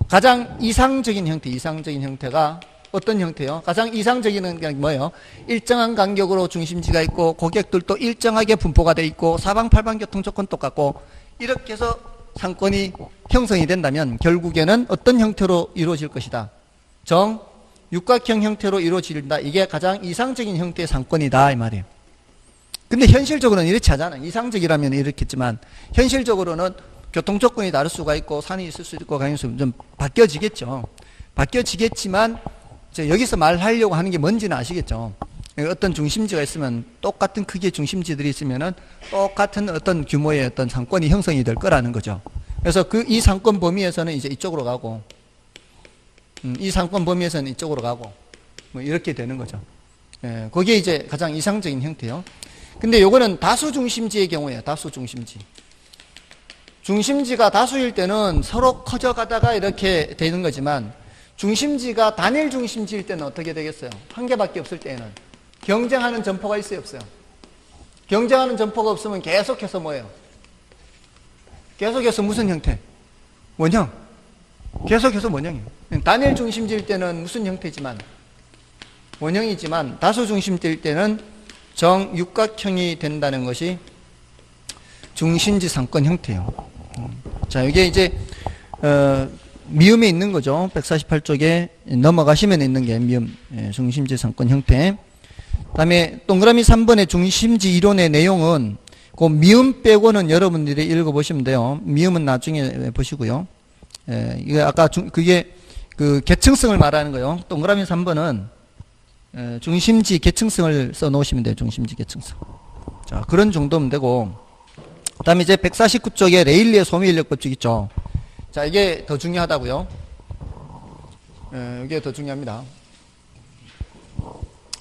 가장 이상적인 형태가 어떤 형태요? 가장 이상적인 게 뭐예요? 일정한 간격으로 중심지가 있고 고객들도 일정하게 분포가 돼 있고 사방팔방 교통 조건 똑같고 이렇게 해서 상권이 형성이 된다면 결국에는 어떤 형태로 이루어질 것이다. 정육각형 형태로 이루어진다. 이게 가장 이상적인 형태의 상권이다 이 말이에요. 근데 현실적으로는 이렇지 않잖아요. 이상적이라면 이렇겠지만 현실적으로는 교통 조건이 다를 수가 있고 산이 있을 수 있고 강이 있을 수 있고 좀 바뀌어지겠죠. 바뀌어지겠지만 여기서 말하려고 하는 게 뭔지는 아시겠죠. 어떤 중심지가 있으면 똑같은 크기의 중심지들이 있으면은 똑같은 어떤 규모의 어떤 상권이 형성이 될 거라는 거죠. 그래서 이 상권 범위에서는 이제 이쪽으로 가고, 이 상권 범위에서는 이쪽으로 가고, 뭐 이렇게 되는 거죠. 예, 그게 이제 가장 이상적인 형태요. 근데 요거는 다수 중심지의 경우에요. 다수 중심지. 중심지가 다수일 때는 서로 커져가다가 이렇게 되는 거지만 중심지가 단일 중심지일 때는 어떻게 되겠어요? 한 개밖에 없을 때에는 경쟁하는 점포가 있어요, 없어요? 경쟁하는 점포가 없으면 계속해서 뭐예요? 계속해서 무슨 형태? 원형. 계속해서 원형이에요. 단일 중심지일 때는 무슨 형태지만 원형이지만 다수 중심지일 때는 정육각형이 된다는 것이 중심지 상권 형태예요. 자, 이게 이제 미음에 있는 거죠. 148쪽에 넘어가시면 있는 게 미음, 중심지 상권 형태. 그다음에 동그라미 3번의 중심지 이론의 내용은 그 미음 빼고는 여러분들이 읽어보시면 돼요. 미음은 나중에 보시고요. 이게 아까 그게 그 계층성을 말하는 거예요. 동그라미 3번은 중심지 계층성을 써 놓으시면 돼요. 중심지 계층성. 자, 그런 정도면 되고. 그 다음에 이제 149쪽에 레일리의 소미인력 법칙 있죠. 자, 이게 더 중요하다고요. 이게 더 중요합니다.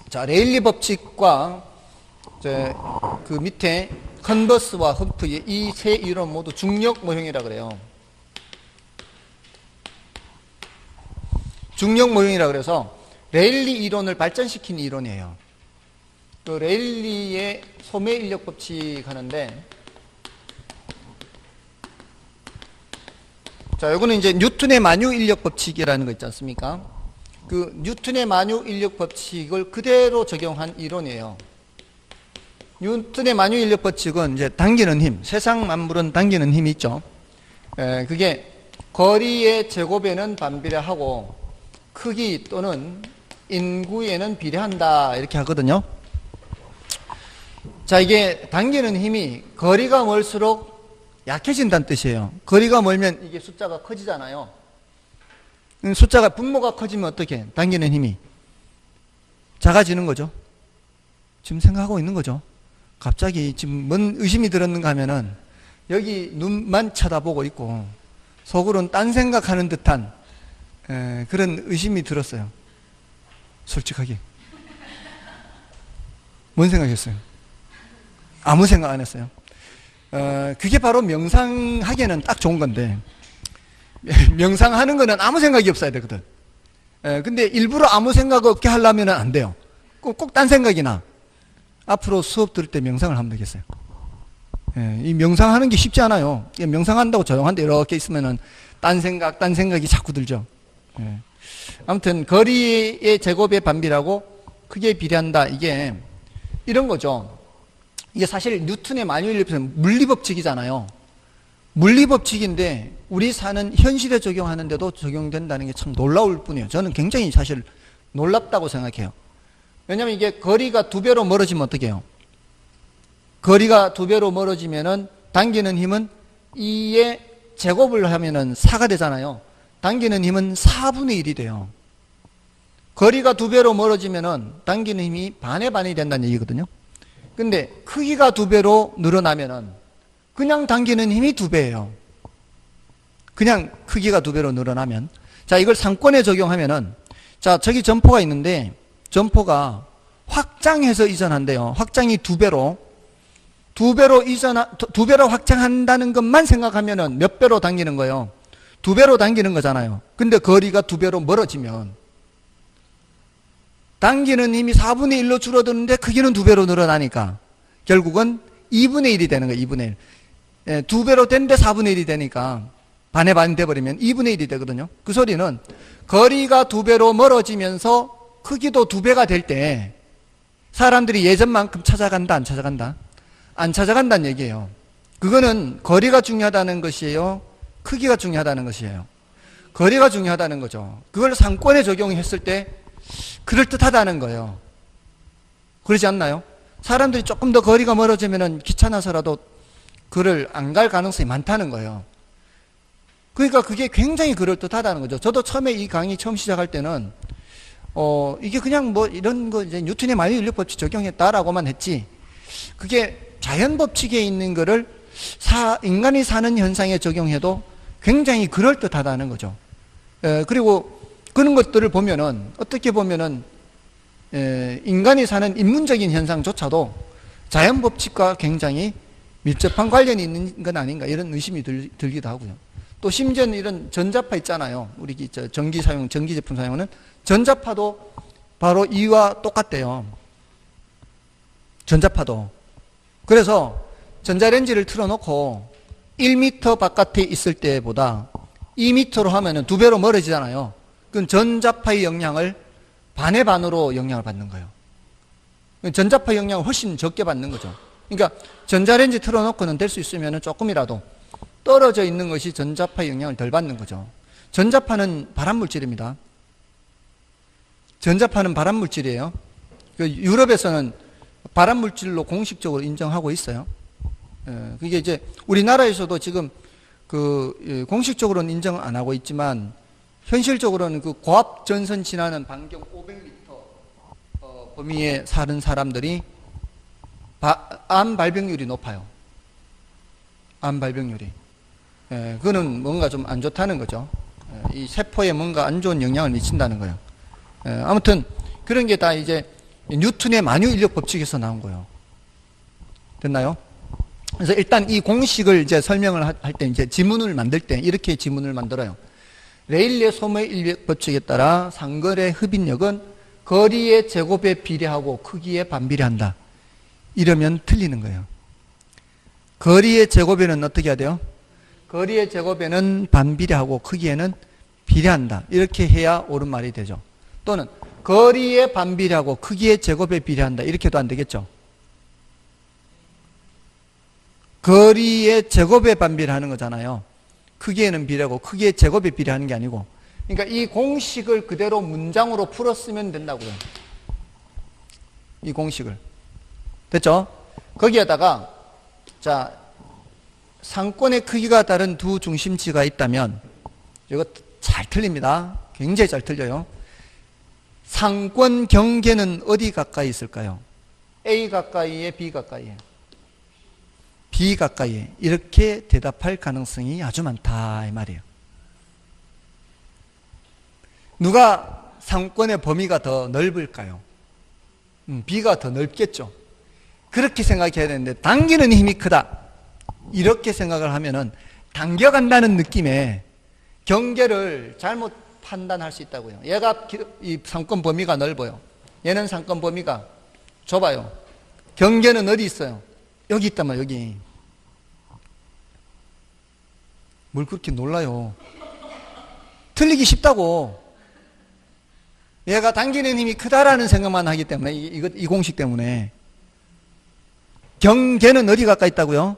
자, 레일리 법칙과 그 밑에 컨버스와 흠프 이 세 이론 모두 중력 모형이라 그래요. 중력 모형이라 그래서 레일리 이론을 발전시킨 이론이에요. 그 레일리의 소매 인력 법칙 하는데, 자, 요거는 이제 뉴턴의 만유 인력 법칙이라는 거 있지 않습니까? 그 뉴턴의 만유 인력 법칙을 그대로 적용한 이론이에요. 뉴턴의 만유 인력 법칙은 이제 당기는 힘, 세상 만물은 당기는 힘이 있죠. 그게 거리의 제곱에는 반비례하고 크기 또는 인구에는 비례한다 이렇게 하거든요. 자, 이게 당기는 힘이 거리가 멀수록 약해진다는 뜻이에요. 거리가 멀면 이게 숫자가 커지잖아요. 숫자가 분모가 커지면 어떻게? 당기는 힘이 작아지는 거죠. 지금 생각하고 있는 거죠. 갑자기 지금 뭔 의심이 들었는가 하면은 여기 눈만 쳐다보고 있고 속으로는 딴 생각하는 듯한 그런 의심이 들었어요. 솔직하게. 뭔 생각했어요? 아무 생각 안 했어요. 그게 바로 명상하기에는 딱 좋은 건데, 명상하는 거는 아무 생각이 없어야 되거든. 근데 일부러 아무 생각 없게 하려면 안 돼요. 꼭 딴 생각이 나. 앞으로 수업 들을 때 명상을 하면 되겠어요. 이 명상하는 게 쉽지 않아요. 명상한다고 조용한데 이렇게 있으면은 딴 생각이 자꾸 들죠. 아무튼 거리의 제곱의 반비라고 크기에 비례한다. 이게 이런 거죠. 이게 사실 뉴턴의 만유인력법칙은 물리법칙이잖아요. 물리법칙인데 우리 사는 현실에 적용하는데도 적용된다는 게 참 놀라울 뿐이에요. 저는 굉장히 사실 놀랍다고 생각해요. 왜냐하면 이게 거리가 2배로 멀어지면 어떻게 해요? 거리가 2배로 멀어지면은 당기는 힘은 2의 제곱을 하면은 4가 되잖아요. 당기는 힘은 4분의 1이 돼요. 거리가 2배로 멀어지면은 당기는 힘이 반의 반이 된다는 얘기거든요. 근데 크기가 2배로 늘어나면은 그냥 당기는 힘이 2배예요. 그냥 크기가 2배로 늘어나면. 자, 이걸 상권에 적용하면은, 자, 저기 점포가 있는데 점포가 확장해서 이전한대요. 확장이 2배로 확장한다는 것만 생각하면은 몇 배로 당기는 거예요? 2배로 당기는 거잖아요. 근데 거리가 2배로 멀어지면 당기는 힘이 4분의 1로 줄어드는데 크기는 2배로 늘어나니까 결국은 2분의 1이 되는 거예요. 2분의 1. 2배로 됐는데 4분의 1이 되니까 반의 반이 돼버리면 2분의 1이 되거든요. 그 소리는 거리가 2배로 멀어지면서 크기도 2배가 될 때 사람들이 예전만큼 찾아간다, 안 찾아간다? 안 찾아간다는 얘기예요. 그거는 거리가 중요하다는 것이에요? 크기가 중요하다는 것이에요? 거리가 중요하다는 거죠. 그걸 상권에 적용했을 때 그럴듯하다는 거예요. 그러지 않나요? 사람들이 조금 더 거리가 멀어지면 귀찮아서라도 그를 안 갈 가능성이 많다는 거예요. 그러니까 그게 굉장히 그럴듯하다는 거죠. 저도 처음에 이 강의 처음 시작할 때는 이게 그냥 뭐 이런 거 이제 뉴턴의 만유인력법칙 적용했다라고만 했지, 그게 자연법칙에 있는 거를 인간이 사는 현상에 적용해도 굉장히 그럴듯하다는 거죠. 그리고 그런 것들을 보면은 어떻게 보면은 인간이 사는 인문적인 현상조차도 자연법칙과 굉장히 밀접한 관련이 있는 건 아닌가 이런 의심이 들기도 하고요. 또 심지어는 이런 전자파 있잖아요. 우리 전기 제품 사용하는 전자파도 바로 이와 똑같대요. 전자파도. 그래서 전자레인지를 틀어놓고 1m 바깥에 있을 때보다 2m로 하면은 2배로 멀어지잖아요. 그건 전자파의 영향을 반의 반으로 영향을 받는 거예요. 전자파 영향을 훨씬 적게 받는 거죠. 그러니까 전자레인지 틀어놓고는 될 수 있으면 조금이라도 떨어져 있는 것이 전자파의 영향을 덜 받는 거죠. 전자파는 발암물질입니다. 전자파는 발암물질이에요. 유럽에서는 발암물질로 공식적으로 인정하고 있어요. 그게 이제 우리나라에서도 지금 공식적으로는 인정 안 하고 있지만 현실적으로는 그 고압 전선 지나는 반경 500m 범위에 사는 사람들이 암 발병률이 높아요. 암 발병률이. 그거는 뭔가 좀 안 좋다는 거죠. 이 세포에 뭔가 안 좋은 영향을 미친다는 거예요. 아무튼 그런 게 다 이제 뉴턴의 만유인력 법칙에서 나온 거예요. 됐나요? 그래서 일단 이 공식을 이제 설명을 할 때 이제 지문을 만들 때 이렇게 지문을 만들어요. 레일리의 소모의 법칙에 따라 상거래 흡인력은 거리의 제곱에 비례하고 크기에 반비례한다. 이러면 틀리는 거예요. 거리의 제곱에는 어떻게 해야 돼요? 거리의 제곱에는 반비례하고 크기에는 비례한다. 이렇게 해야 옳은 말이 되죠. 또는 거리에 반비례하고 크기의 제곱에 비례한다. 이렇게 해도 안 되겠죠. 거리의 제곱에 반비례하는 거잖아요. 크기에는 비례하고 크기의 제곱에 비례하는 게 아니고. 그러니까 이 공식을 그대로 문장으로 풀었으면 된다고요. 이 공식을. 됐죠? 거기에다가 자, 상권의 크기가 다른 두 중심지가 있다면 이거 잘 틀립니다. 굉장히 잘 틀려요. 상권 경계는 어디 가까이 있을까요? A 가까이에 B 가까이에? B 가까이에. 이렇게 대답할 가능성이 아주 많다 이 말이에요. 누가 상권의 범위가 더 넓을까요? B가 더 넓겠죠. 그렇게 생각해야 되는데 당기는 힘이 크다. 이렇게 생각을 하면은 당겨간다는 느낌에 경계를 잘못 판단할 수 있다고요. 얘가 이 상권 범위가 넓어요. 얘는 상권 범위가 좁아요. 경계는 어디 있어요? 여기 있단 말이에요. 여기. 뭘 그렇게 놀라요. 틀리기 쉽다고. 얘가 당기는 힘이 크다라는 생각만 하기 때문에 이 공식 때문에. 경계는 어디 가까이 있다고요?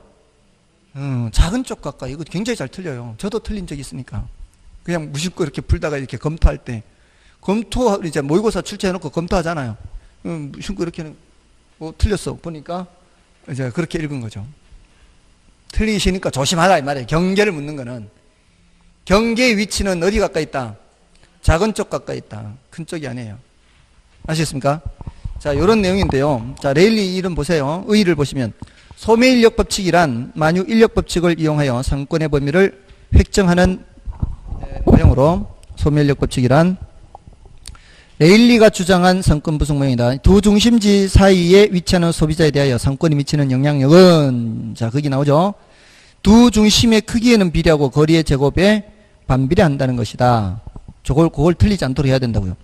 작은 쪽 가까이. 이거 굉장히 잘 틀려요. 저도 틀린 적이 있으니까. 그냥 무심코 이렇게 풀다가 이렇게 검토할 때 이제 모의고사 출제해놓고 검토하잖아요. 무심코 이렇게는 틀렸어 보니까 이제 그렇게 읽은 거죠. 틀리시니까 조심하라 이 말이에요. 경계를 묻는 거는 경계의 위치는 어디 가까이 있다? 작은 쪽 가까이 있다. 큰 쪽이 아니에요. 아시겠습니까? 자, 이런 내용인데요. 자, 레일리 이름 보세요. 의의를 보시면 소매인력 법칙이란 만유 인력 법칙을 이용하여 상권의 범위를 획정하는 모형으로 소매인력 법칙이란 레일리가 주장한 상권 구성 모형이다. 두 중심지 사이에 위치하는 소비자에 대하여 상권이 미치는 영향력은 자, 거기 나오죠. 두 중심의 크기에는 비례하고 거리의 제곱에 반비례한다는 것이다. 그걸 틀리지 않도록 해야 된다고요.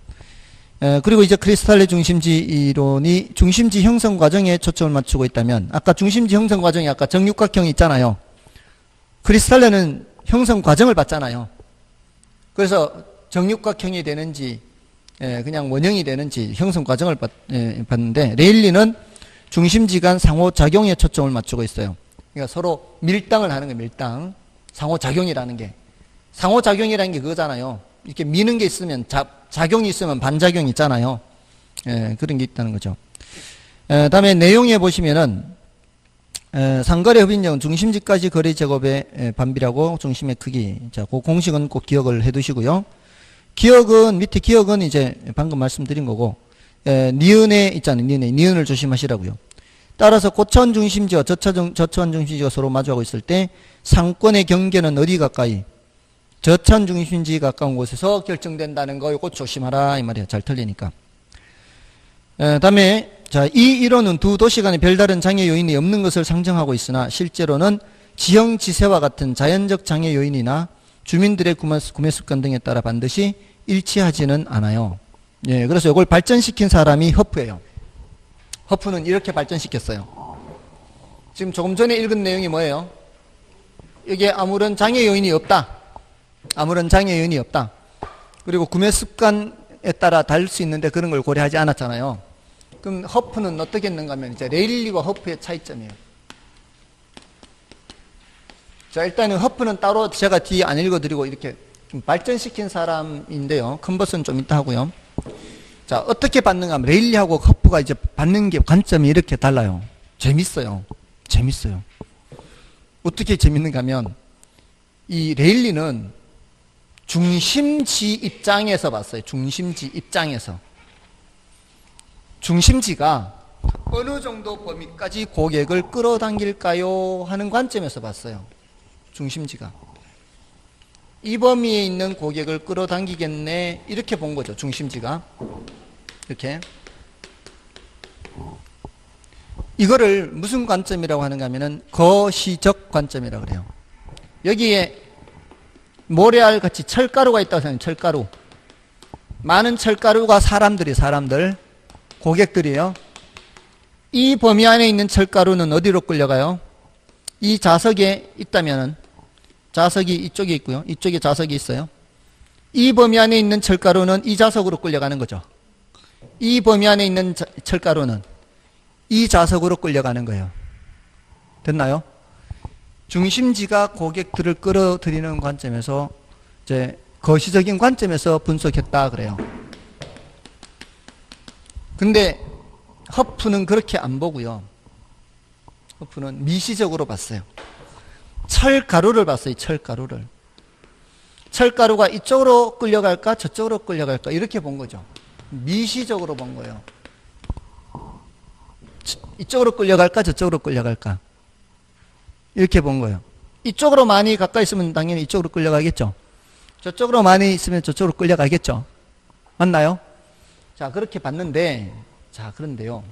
그리고 이제 크리스탈의 중심지 이론이 중심지 형성 과정에 초점을 맞추고 있다면 아까 중심지 형성 과정이 아까 정육각형이 있잖아요. 크리스탈레는 형성 과정을 봤잖아요. 그래서 정육각형이 되는지 그냥 원형이 되는지 형성 과정을 봤는데 레일리는 중심지 간 상호작용에 초점을 맞추고 있어요. 그러니까 서로 밀당을 하는 거예요. 밀당. 상호작용이라는 게. 상호작용이라는 게 그거잖아요. 이렇게 미는 게 있으면 작용이 있으면 반작용이 있잖아요. 그런 게 있다는 거죠. 다음에 내용에 보시면은 상거래 흡인력은 중심지까지 거리 제곱에 반비례하고 중심의 크기. 자, 그 공식은 꼭 기억을 해 두시고요. 밑에 기억은 이제 방금 말씀드린 거고, 니은에 있잖아요. 니은을 조심하시라고요. 따라서 고차원 중심지와 저차원 중심지가 서로 마주하고 있을 때 상권의 경계는 어디 가까이? 저차원 중심지 가까운 곳에서 결정된다는 거 이거 조심하라 이 말이에요. 잘 틀리니까. 다음에 자, 이 이론은 두 도시 간에 별다른 장애 요인이 없는 것을 상정하고 있으나 실제로는 지형 지세와 같은 자연적 장애 요인이나 주민들의 구매 습관 등에 따라 반드시 일치하지는 않아요. 예, 그래서 이걸 발전시킨 사람이 허프예요. 허프는 이렇게 발전시켰어요. 지금 조금 전에 읽은 내용이 뭐예요? 이게 아무런 장애 요인이 없다. 아무런 장애 요인이 없다. 그리고 구매 습관에 따라 다를 수 있는데 그런 걸 고려하지 않았잖아요. 그럼 허프는 어떻게 했는가 하면 이제 레일리와 허프의 차이점이에요. 자, 일단은 허프는 따로 제가 뒤에 안 읽어드리고 이렇게 좀 발전시킨 사람인데요. 컨버스는 좀 이따 하고요. 자, 어떻게 받는가 하면 레일리하고 허프가 이제 받는 게 관점이 이렇게 달라요. 재밌어요. 어떻게 재밌는가 하면 이 레일리는 중심지 입장에서 봤어요. 중심지 입장에서. 중심지가 어느 정도 범위까지 고객을 끌어당길까요? 하는 관점에서 봤어요. 중심지가. 이 범위에 있는 고객을 끌어당기겠네. 이렇게 본 거죠. 중심지가. 이렇게. 이거를 무슨 관점이라고 하는가 하면은 거시적 관점이라고 그래요. 여기에 모래알 같이 철가루가 있다고 생각해요. 철가루. 많은 철가루가 사람들, 고객들이에요. 이 범위 안에 있는 철가루는 어디로 끌려가요? 이 자석에 있다면은, 자석이 이쪽에 있고요. 이쪽에 자석이 있어요. 이 범위 안에 있는 철가루는 이 자석으로 끌려가는 거죠. 이 범위 안에 있는 철가루는 이 자석으로 끌려가는 거예요. 됐나요? 중심지가 고객들을 끌어들이는 관점에서 이제 거시적인 관점에서 분석했다 그래요. 근데 허프는 그렇게 안 보고요. 허프는 미시적으로 봤어요. 철가루를 봤어요. 철가루를. 철가루가 이쪽으로 끌려갈까 저쪽으로 끌려갈까 이렇게 본 거죠. 미시적으로 본 거예요. 이쪽으로 끌려갈까 저쪽으로 끌려갈까 이렇게 본 거예요. 이쪽으로 많이 가까이 있으면 당연히 이쪽으로 끌려가겠죠. 저쪽으로 많이 있으면 저쪽으로 끌려가겠죠. 맞나요? 자, 그렇게 봤는데, 자, 그런데요.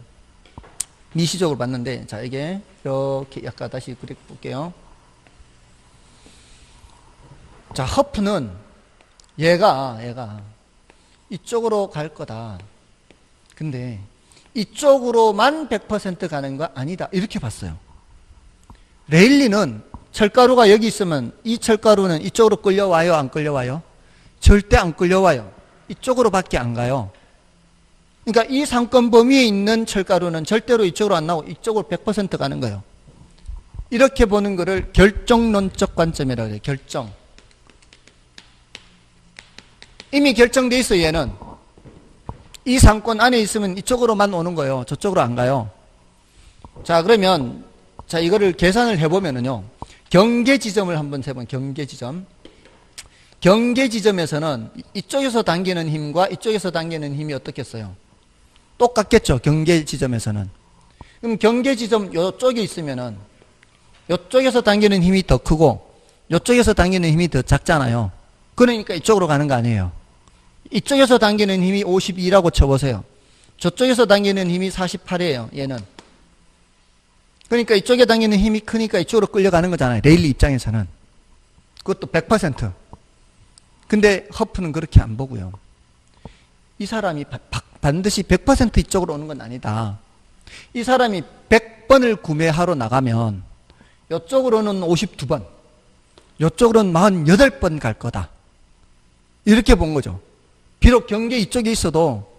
미시적으로 봤는데, 자, 이게 이렇게 약간 다시 그려 볼게요. 자, 허프는 얘가 이쪽으로 갈 거다. 근데 이쪽으로만 100% 가는 거 아니다. 이렇게 봤어요. 레일리는 철가루가 여기 있으면 이 철가루는 이쪽으로 끌려와요? 안 끌려와요? 절대 안 끌려와요. 이쪽으로밖에 안 가요. 그러니까 이 상권 범위에 있는 철가루는 절대로 이쪽으로 안 나오고 이쪽으로 100% 가는 거예요. 이렇게 보는 거를 결정론적 관점이라고 해요. 결정. 이미 결정돼 있어요. 얘는. 이 상권 안에 있으면 이쪽으로만 오는 거예요. 저쪽으로 안 가요. 자, 그러면 자, 이거를 계산을 해보면은요. 경계 지점을 한번 해보면 경계 지점. 경계 지점에서는 이쪽에서 당기는 힘과 이쪽에서 당기는 힘이 어떻겠어요? 똑같겠죠. 경계 지점에서는. 그럼 경계 지점 요쪽에 있으면은 요쪽에서 당기는 힘이 더 크고 요쪽에서 당기는 힘이 더 작잖아요. 그러니까 이쪽으로 가는 거 아니에요. 이쪽에서 당기는 힘이 52라고 쳐보세요. 저쪽에서 당기는 힘이 48이에요. 얘는. 그러니까 이쪽에 당기는 힘이 크니까 이쪽으로 끌려가는 거잖아요. 레일리 입장에서는. 그것도 100%. 근데 허프는 그렇게 안 보고요. 이 사람이 반드시 100% 이쪽으로 오는 건 아니다. 이 사람이 100번을 구매하러 나가면 이쪽으로는 52번, 이쪽으로는 48번 갈 거다. 이렇게 본 거죠. 비록 경계 이쪽에 있어도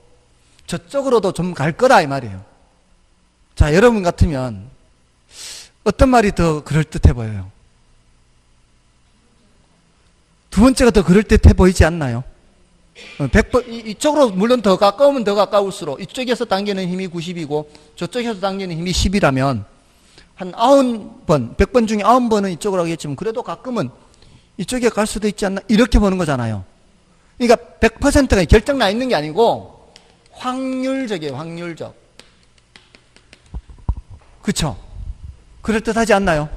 저쪽으로도 좀 갈 거다 이 말이에요. 자, 여러분 같으면 어떤 말이 더 그럴듯해 보여요? 두 번째가 더 그럴듯해 보이지 않나요? 100번, 이쪽으로 물론 더 가까우면 더 가까울수록 이쪽에서 당기는 힘이 90이고 저쪽에서 당기는 힘이 10이라면 한 90번, 100번 중에 90번은 이쪽으로 하겠지만 그래도 가끔은 이쪽에 갈 수도 있지 않나? 이렇게 보는 거잖아요. 그러니까 100%가 결정 나 있는 게 아니고 확률적이에요. 확률적. 그쵸? 그럴듯하지 않나요?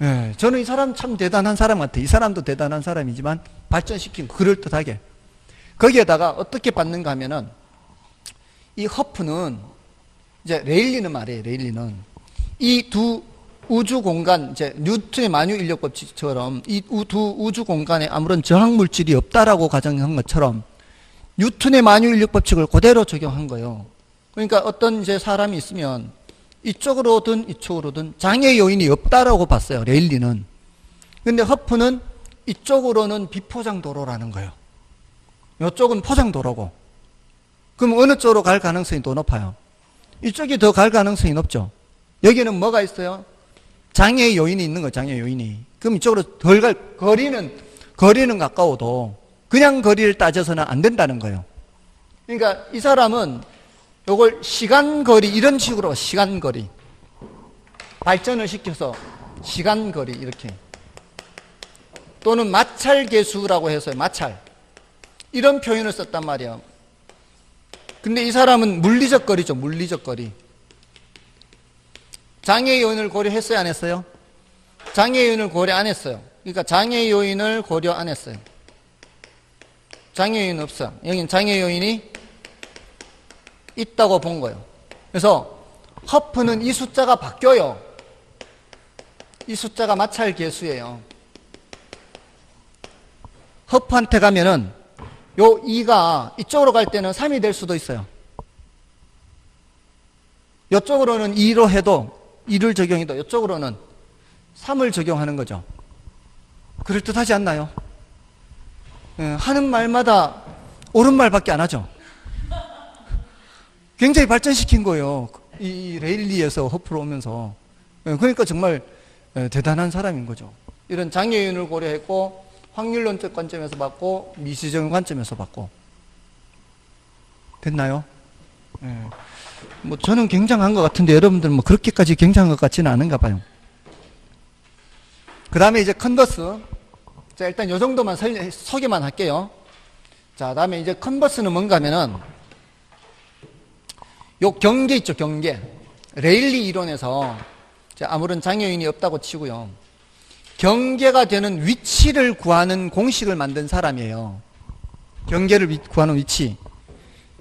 예, 저는 이 사람 참 대단한 사람 같아요. 이 사람도 대단한 사람이지만 발전시킨 그럴듯하게. 거기에다가 어떻게 받는가 하면은 이 허프는 이제 레일리는 말이에요. 레일리는 이 두 우주 공간, 이제 뉴턴의 만유 인력 법칙처럼 이 두 우주 공간에 아무런 저항 물질이 없다라고 가정한 것처럼 뉴턴의 만유 인력 법칙을 그대로 적용한 거예요. 그러니까 어떤 이제 사람이 있으면 이쪽으로든 이쪽으로든 장애 요인이 없다라고 봤어요. 레일리는. 근데 허프는 이쪽으로는 비포장 도로라는 거예요. 이쪽은 포장 도로고. 그럼 어느 쪽으로 갈 가능성이 더 높아요? 이쪽이 더 갈 가능성이 높죠. 여기는 뭐가 있어요? 장애 요인이 있는 거예요. 장애 요인이. 그럼 이쪽으로 덜 갈, 거리는 가까워도 그냥 거리를 따져서는 안 된다는 거예요. 그러니까 이 사람은 요걸 시간거리 이런 식으로 시간거리 발전을 시켜서 시간거리 이렇게 또는 마찰계수라고 해서 마찰 이런 표현을 썼단 말이에요. 근데 이 사람은 물리적 거리죠. 물리적 거리. 장애 요인을 고려했어요? 안 했어요? 장애 요인을 고려 안 했어요. 그러니까 장애 요인을 고려 안 했어요. 장애 요인 없어요. 여기는 장애 요인이 있다고 본 거예요. 그래서 허프는 이 숫자가 바뀌어요. 이 숫자가 마찰 계수예요. 허프한테 가면은 요 2가 이쪽으로 갈 때는 3이 될 수도 있어요. 이쪽으로는 2로 해도 2를 적용해도 이쪽으로는 3을 적용하는 거죠. 그럴듯하지 않나요? 하는 말마다 옳은 말밖에 안 하죠. 굉장히 발전시킨 거예요. 이 레일리에서 허프로 오면서. 그러니까 정말 대단한 사람인 거죠. 이런 장애인을 고려했고 확률론적 관점에서 봤고 미시적 관점에서 봤고. 됐나요? 뭐 저는 굉장한 것 같은데 여러분들은 뭐 그렇게까지 굉장한 것 같지는 않은가 봐요. 그 다음에 이제 컨버스. 자, 일단 요 정도만 소개만 할게요. 자, 다음에 이제 컨버스는 뭔가 하면은 요 경계 있죠, 경계. 레일리 이론에서 아무런 장애인이 없다고 치고요. 경계가 되는 위치를 구하는 공식을 만든 사람이에요. 경계를 구하는 위치.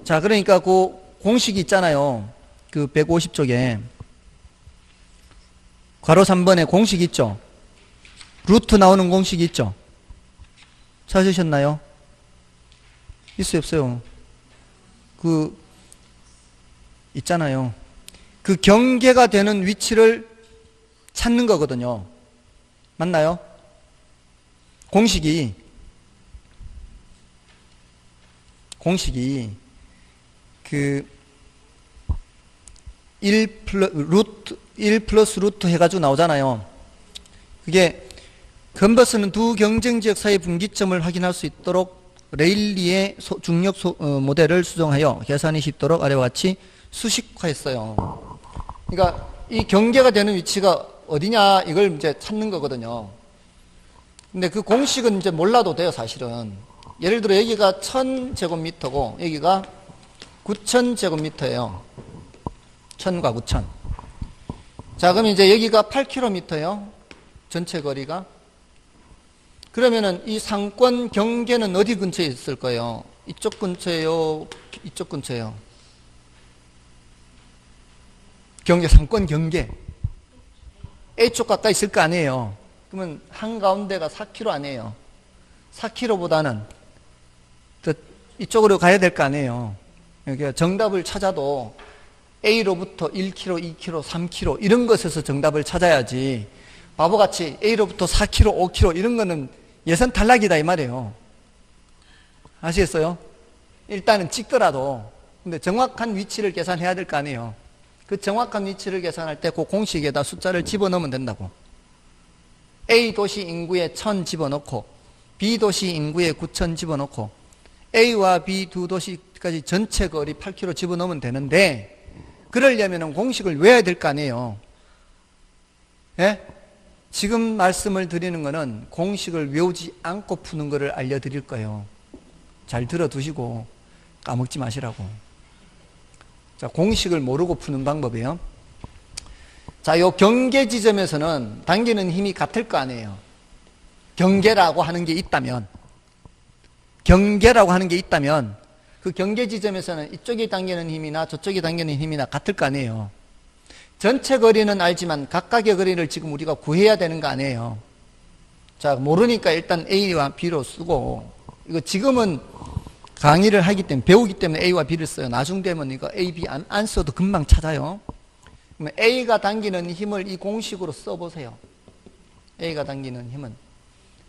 자, 그러니까 그 공식이 있잖아요. 그 150쪽에. 괄호 3번에 공식 있죠. 루트 나오는 공식이 있죠. 찾으셨나요? 있어요, 없어요? 있잖아요. 그 경계가 되는 위치를 찾는 거거든요. 맞나요? 공식이 그 1 플러스 루트 해가지고 나오잖아요. 그게 컨버스는 두 경쟁지역 사이 분기점을 확인할 수 있도록 레일리의 중력 모델을 수정하여 계산이 쉽도록 아래와 같이 수식화했어요. 그러니까 이 경계가 되는 위치가 어디냐 이걸 이제 찾는 거거든요. 근데 그 공식은 이제 몰라도 돼요, 사실은. 예를 들어 여기가 1000제곱미터고 여기가 9000제곱미터예요. 1000과 9000. 자, 그럼 이제 여기가 8km예요. 전체 거리가. 그러면은 이 상권 경계는 어디 근처에 있을 거예요? 이쪽 근처예요? 이쪽 근처예요? 상권 경계. A쪽 가까이 있을 거 아니에요. 그러면 한가운데가 4km 아니에요. 4km보다는 더 이쪽으로 가야 될 거 아니에요. 그러니까 정답을 찾아도 A로부터 1km, 2km, 3km 이런 것에서 정답을 찾아야지 바보같이 A로부터 4km, 5km 이런 거는 예선 탈락이다 이 말이에요. 아시겠어요? 일단은 찍더라도 근데 정확한 위치를 계산해야 될 거 아니에요. 그 정확한 위치를 계산할 때 그 공식에다 숫자를 집어넣으면 된다고. A 도시 인구에 1000 집어넣고 B 도시 인구에 9000 집어넣고 A와 B 두 도시까지 전체 거리 8km 집어넣으면 되는데 그러려면 공식을 외워야 될 거 아니에요. 예? 지금 말씀을 드리는 거는 공식을 외우지 않고 푸는 거를 알려드릴 거예요. 잘 들어두시고 까먹지 마시라고. 자, 공식을 모르고 푸는 방법이에요. 자, 요 경계 지점에서는 당기는 힘이 같을 거 아니에요. 경계라고 하는 게 있다면 그 경계 지점에서는 이쪽이 당기는 힘이나 저쪽이 당기는 힘이나 같을 거 아니에요. 전체 거리는 알지만 각각의 거리를 지금 우리가 구해야 되는 거 아니에요. 자, 모르니까 일단 A와 B로 쓰고 이거 지금은 강의를 하기 때문에 배우기 때문에 A와 B를 써요. 나중 되면 이거 A, B 안 써도 금방 찾아요. 그러면 A가 당기는 힘을 이 공식으로 써보세요. A가 당기는 힘은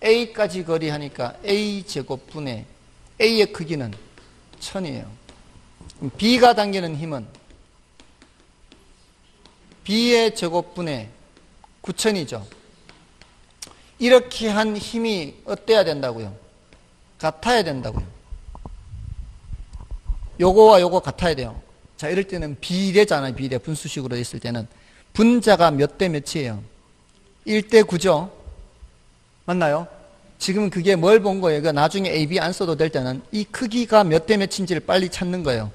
A까지 거리 하니까 A 제곱분의 A의 크기는 1000이에요. B가 당기는 힘은 B의 제곱분의 9000이죠. 이렇게 한 힘이 어때야 된다고요? 같아야 된다고요. 요거와 요거 같아야 돼요. 자, 이럴 때는 비례잖아요. 비례. 분수식으로 있을 때는. 분자가 몇 대 몇이에요? 1대 9죠? 맞나요? 지금 그게 뭘 본 거예요? 그러니까 나중에 A, B 안 써도 될 때는 이 크기가 몇 대 몇인지를 빨리 찾는 거예요.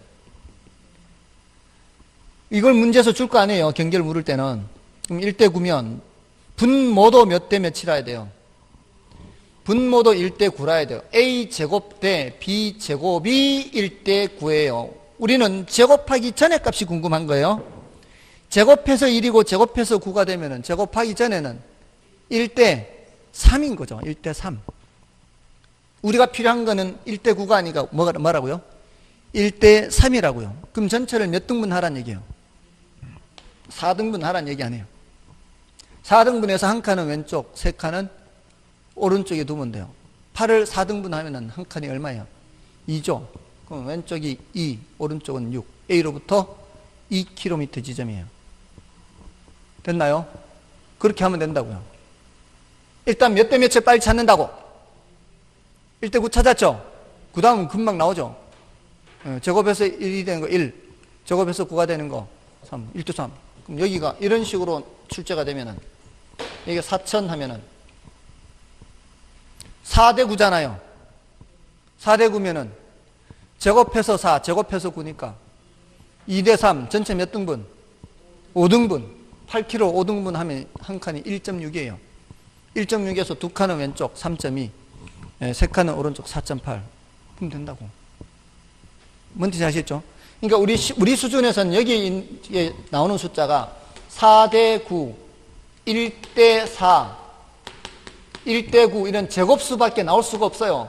이걸 문제에서 줄 거 아니에요. 경계를 물을 때는. 그럼 1대 9면 분모도 몇 대 몇이라 돼요? 분모도 1대 9라 돼요. A제곱 대 B제곱이 1대 9예요. 우리는 제곱하기 전에 값이 궁금한 거예요. 제곱해서 1이고 제곱해서 9가 되면은 제곱하기 전에는 1대 3인 거죠. 1대 3. 우리가 필요한 거는 1대 9가 아니라 뭐라고요? 1대 3이라고요. 그럼 전체를 몇 등분 하라는 얘기예요? 4등분 하라는 얘기 아니에요. 4등분해서 한 칸은 왼쪽, 세 칸은 오른쪽에 두면 돼요. 8을 4등분 하면은 한 칸이 얼마예요? 2죠. 그럼 왼쪽이 2, 오른쪽은 6. A로부터 2km 지점이에요. 됐나요? 그렇게 하면 된다고요. 일단 몇 대 몇을 빨리 찾는다고? 1대 9 찾았죠? 그 다음은 금방 나오죠? 제곱해서 1이 되는 거 1, 제곱해서 9가 되는 거 3, 1대 3. 그럼 여기가 이런 식으로 출제가 되면은, 이게 4천 하면은 4대 9잖아요. 4대 9면은 제곱해서 4, 제곱해서 9니까 2대 3, 전체 몇 등분? 5등분. 8km 5등분 하면 한 칸이 1.6이에요. 1.6에서 두 칸은 왼쪽 3.2, 세 칸은 오른쪽 4.8. 그럼 된다고. 뭔지 아시겠죠? 그러니까 우리 수준에서는 여기에 나오는 숫자가 4대 9, 1대 4, 1대 9 이런 제곱수밖에 나올 수가 없어요.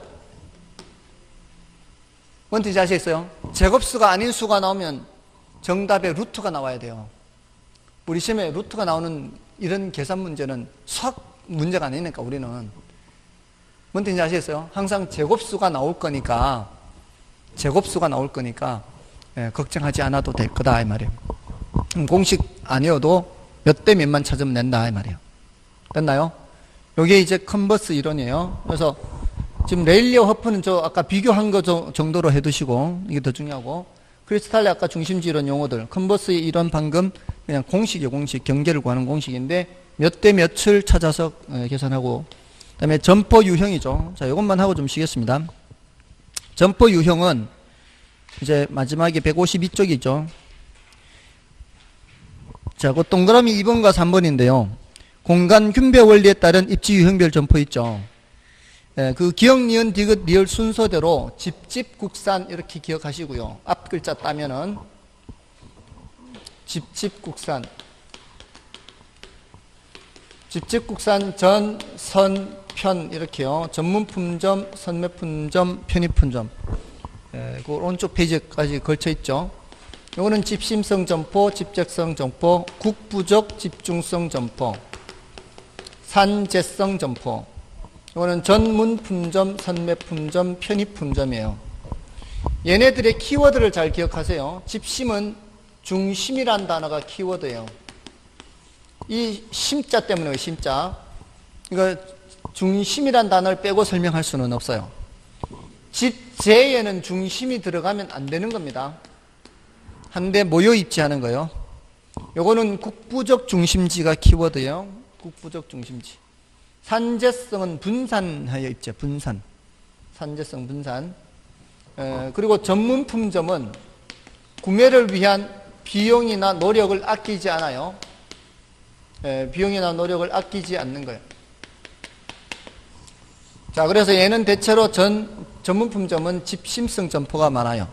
뭔지 아시겠어요? 제곱수가 아닌 수가 나오면 정답에 루트가 나와야 돼요. 우리 시험에 루트가 나오는 이런 계산 문제는 수학 문제가 아니니까 우리는. 뭔지 아시겠어요? 항상 제곱수가 나올 거니까 걱정하지 않아도 될 거다 이 말이에요. 공식 아니어도 몇 대 몇만 찾으면 된다 이 말이에요. 됐나요? 요게 이제 컨버스 이론이에요. 그래서 지금 레일리어 허프는 저 아까 비교한 거 정도로 해두시고, 이게 더 중요하고, 크리스탈리 아까 중심지 이론 용어들, 컨버스 이론 방금 그냥 공식이에요. 공식, 경계를 구하는 공식인데 몇 대 몇을 찾아서 계산하고, 그 다음에 점포 유형이죠. 자, 이것만 하고 좀 쉬겠습니다. 점포 유형은 이제 마지막에 152쪽이죠. 자, 그 동그라미 2번과 3번인데요. 공간 균배 원리에 따른 입지 유형별 점포 있죠. 그 기역, 니은, 디귿, 리을 순서대로 집집, 국산 이렇게 기억하시고요. 앞 글자 따면은 집집, 국산, 집집, 국산, 전, 선, 편 이렇게요. 전문품점, 선매품점, 편의품점. 그 오른쪽 페이지까지 걸쳐 있죠. 요거는 집심성 점포, 집적성 점포, 국부적 집중성 점포, 산재성 점포. 이거는 전문품점, 선매품점, 편의품점이에요. 얘네들의 키워드를 잘 기억하세요. 집심은 중심이란 단어가 키워드예요. 이 심자 때문에 심자. 그러니까 중심이란 단어를 빼고 설명할 수는 없어요. 집재에는 중심이 들어가면 안 되는 겁니다. 한데 모여 입지하는 거예요. 요거는 국부적 중심지가 키워드예요. 국부적 중심지. 산재성은 분산하여 입죠. 분산. 산재성 분산. 그리고 전문품점은 구매를 위한 비용이나 노력을 아끼지 않아요. 비용이나 노력을 아끼지 않는 거예요. 자, 그래서 얘는 대체로 전문품점은 집심성 점포가 많아요.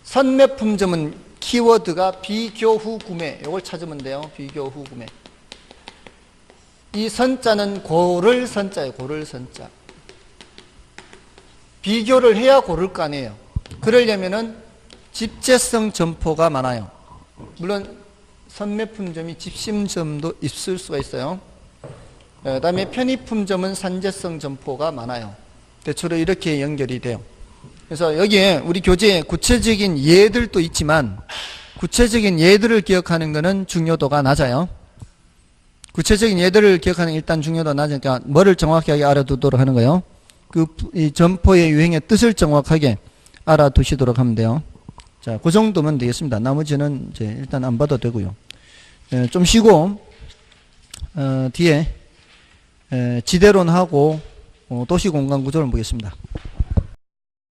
선매품점은 키워드가 비교 후 구매. 이걸 찾으면 돼요. 비교 후 구매. 이 선자는 고를 선자예요. 고를 선자. 비교를 해야 고를 거 아니에요. 그러려면은 집재성 점포가 많아요. 물론 선매품점이 집심점도 있을 수가 있어요. 그 다음에 편의품점은 산재성 점포가 많아요. 대체로 이렇게 연결이 돼요. 그래서 여기에 우리 교재에 구체적인 예들도 있지만 구체적인 예들을 기억하는 것은 중요도가 낮아요. 구체적인 예들을 기억하는 일단 중요도가 낮으니까 뭐를 정확하게 알아두도록 하는 거예요. 이 점포의 유형의 뜻을 정확하게 알아두시도록 하면 돼요. 자, 그 정도면 되겠습니다. 나머지는 이제 일단 안 봐도 되고요. 좀 쉬고 뒤에 지대론하고 도시공간 구조를 보겠습니다.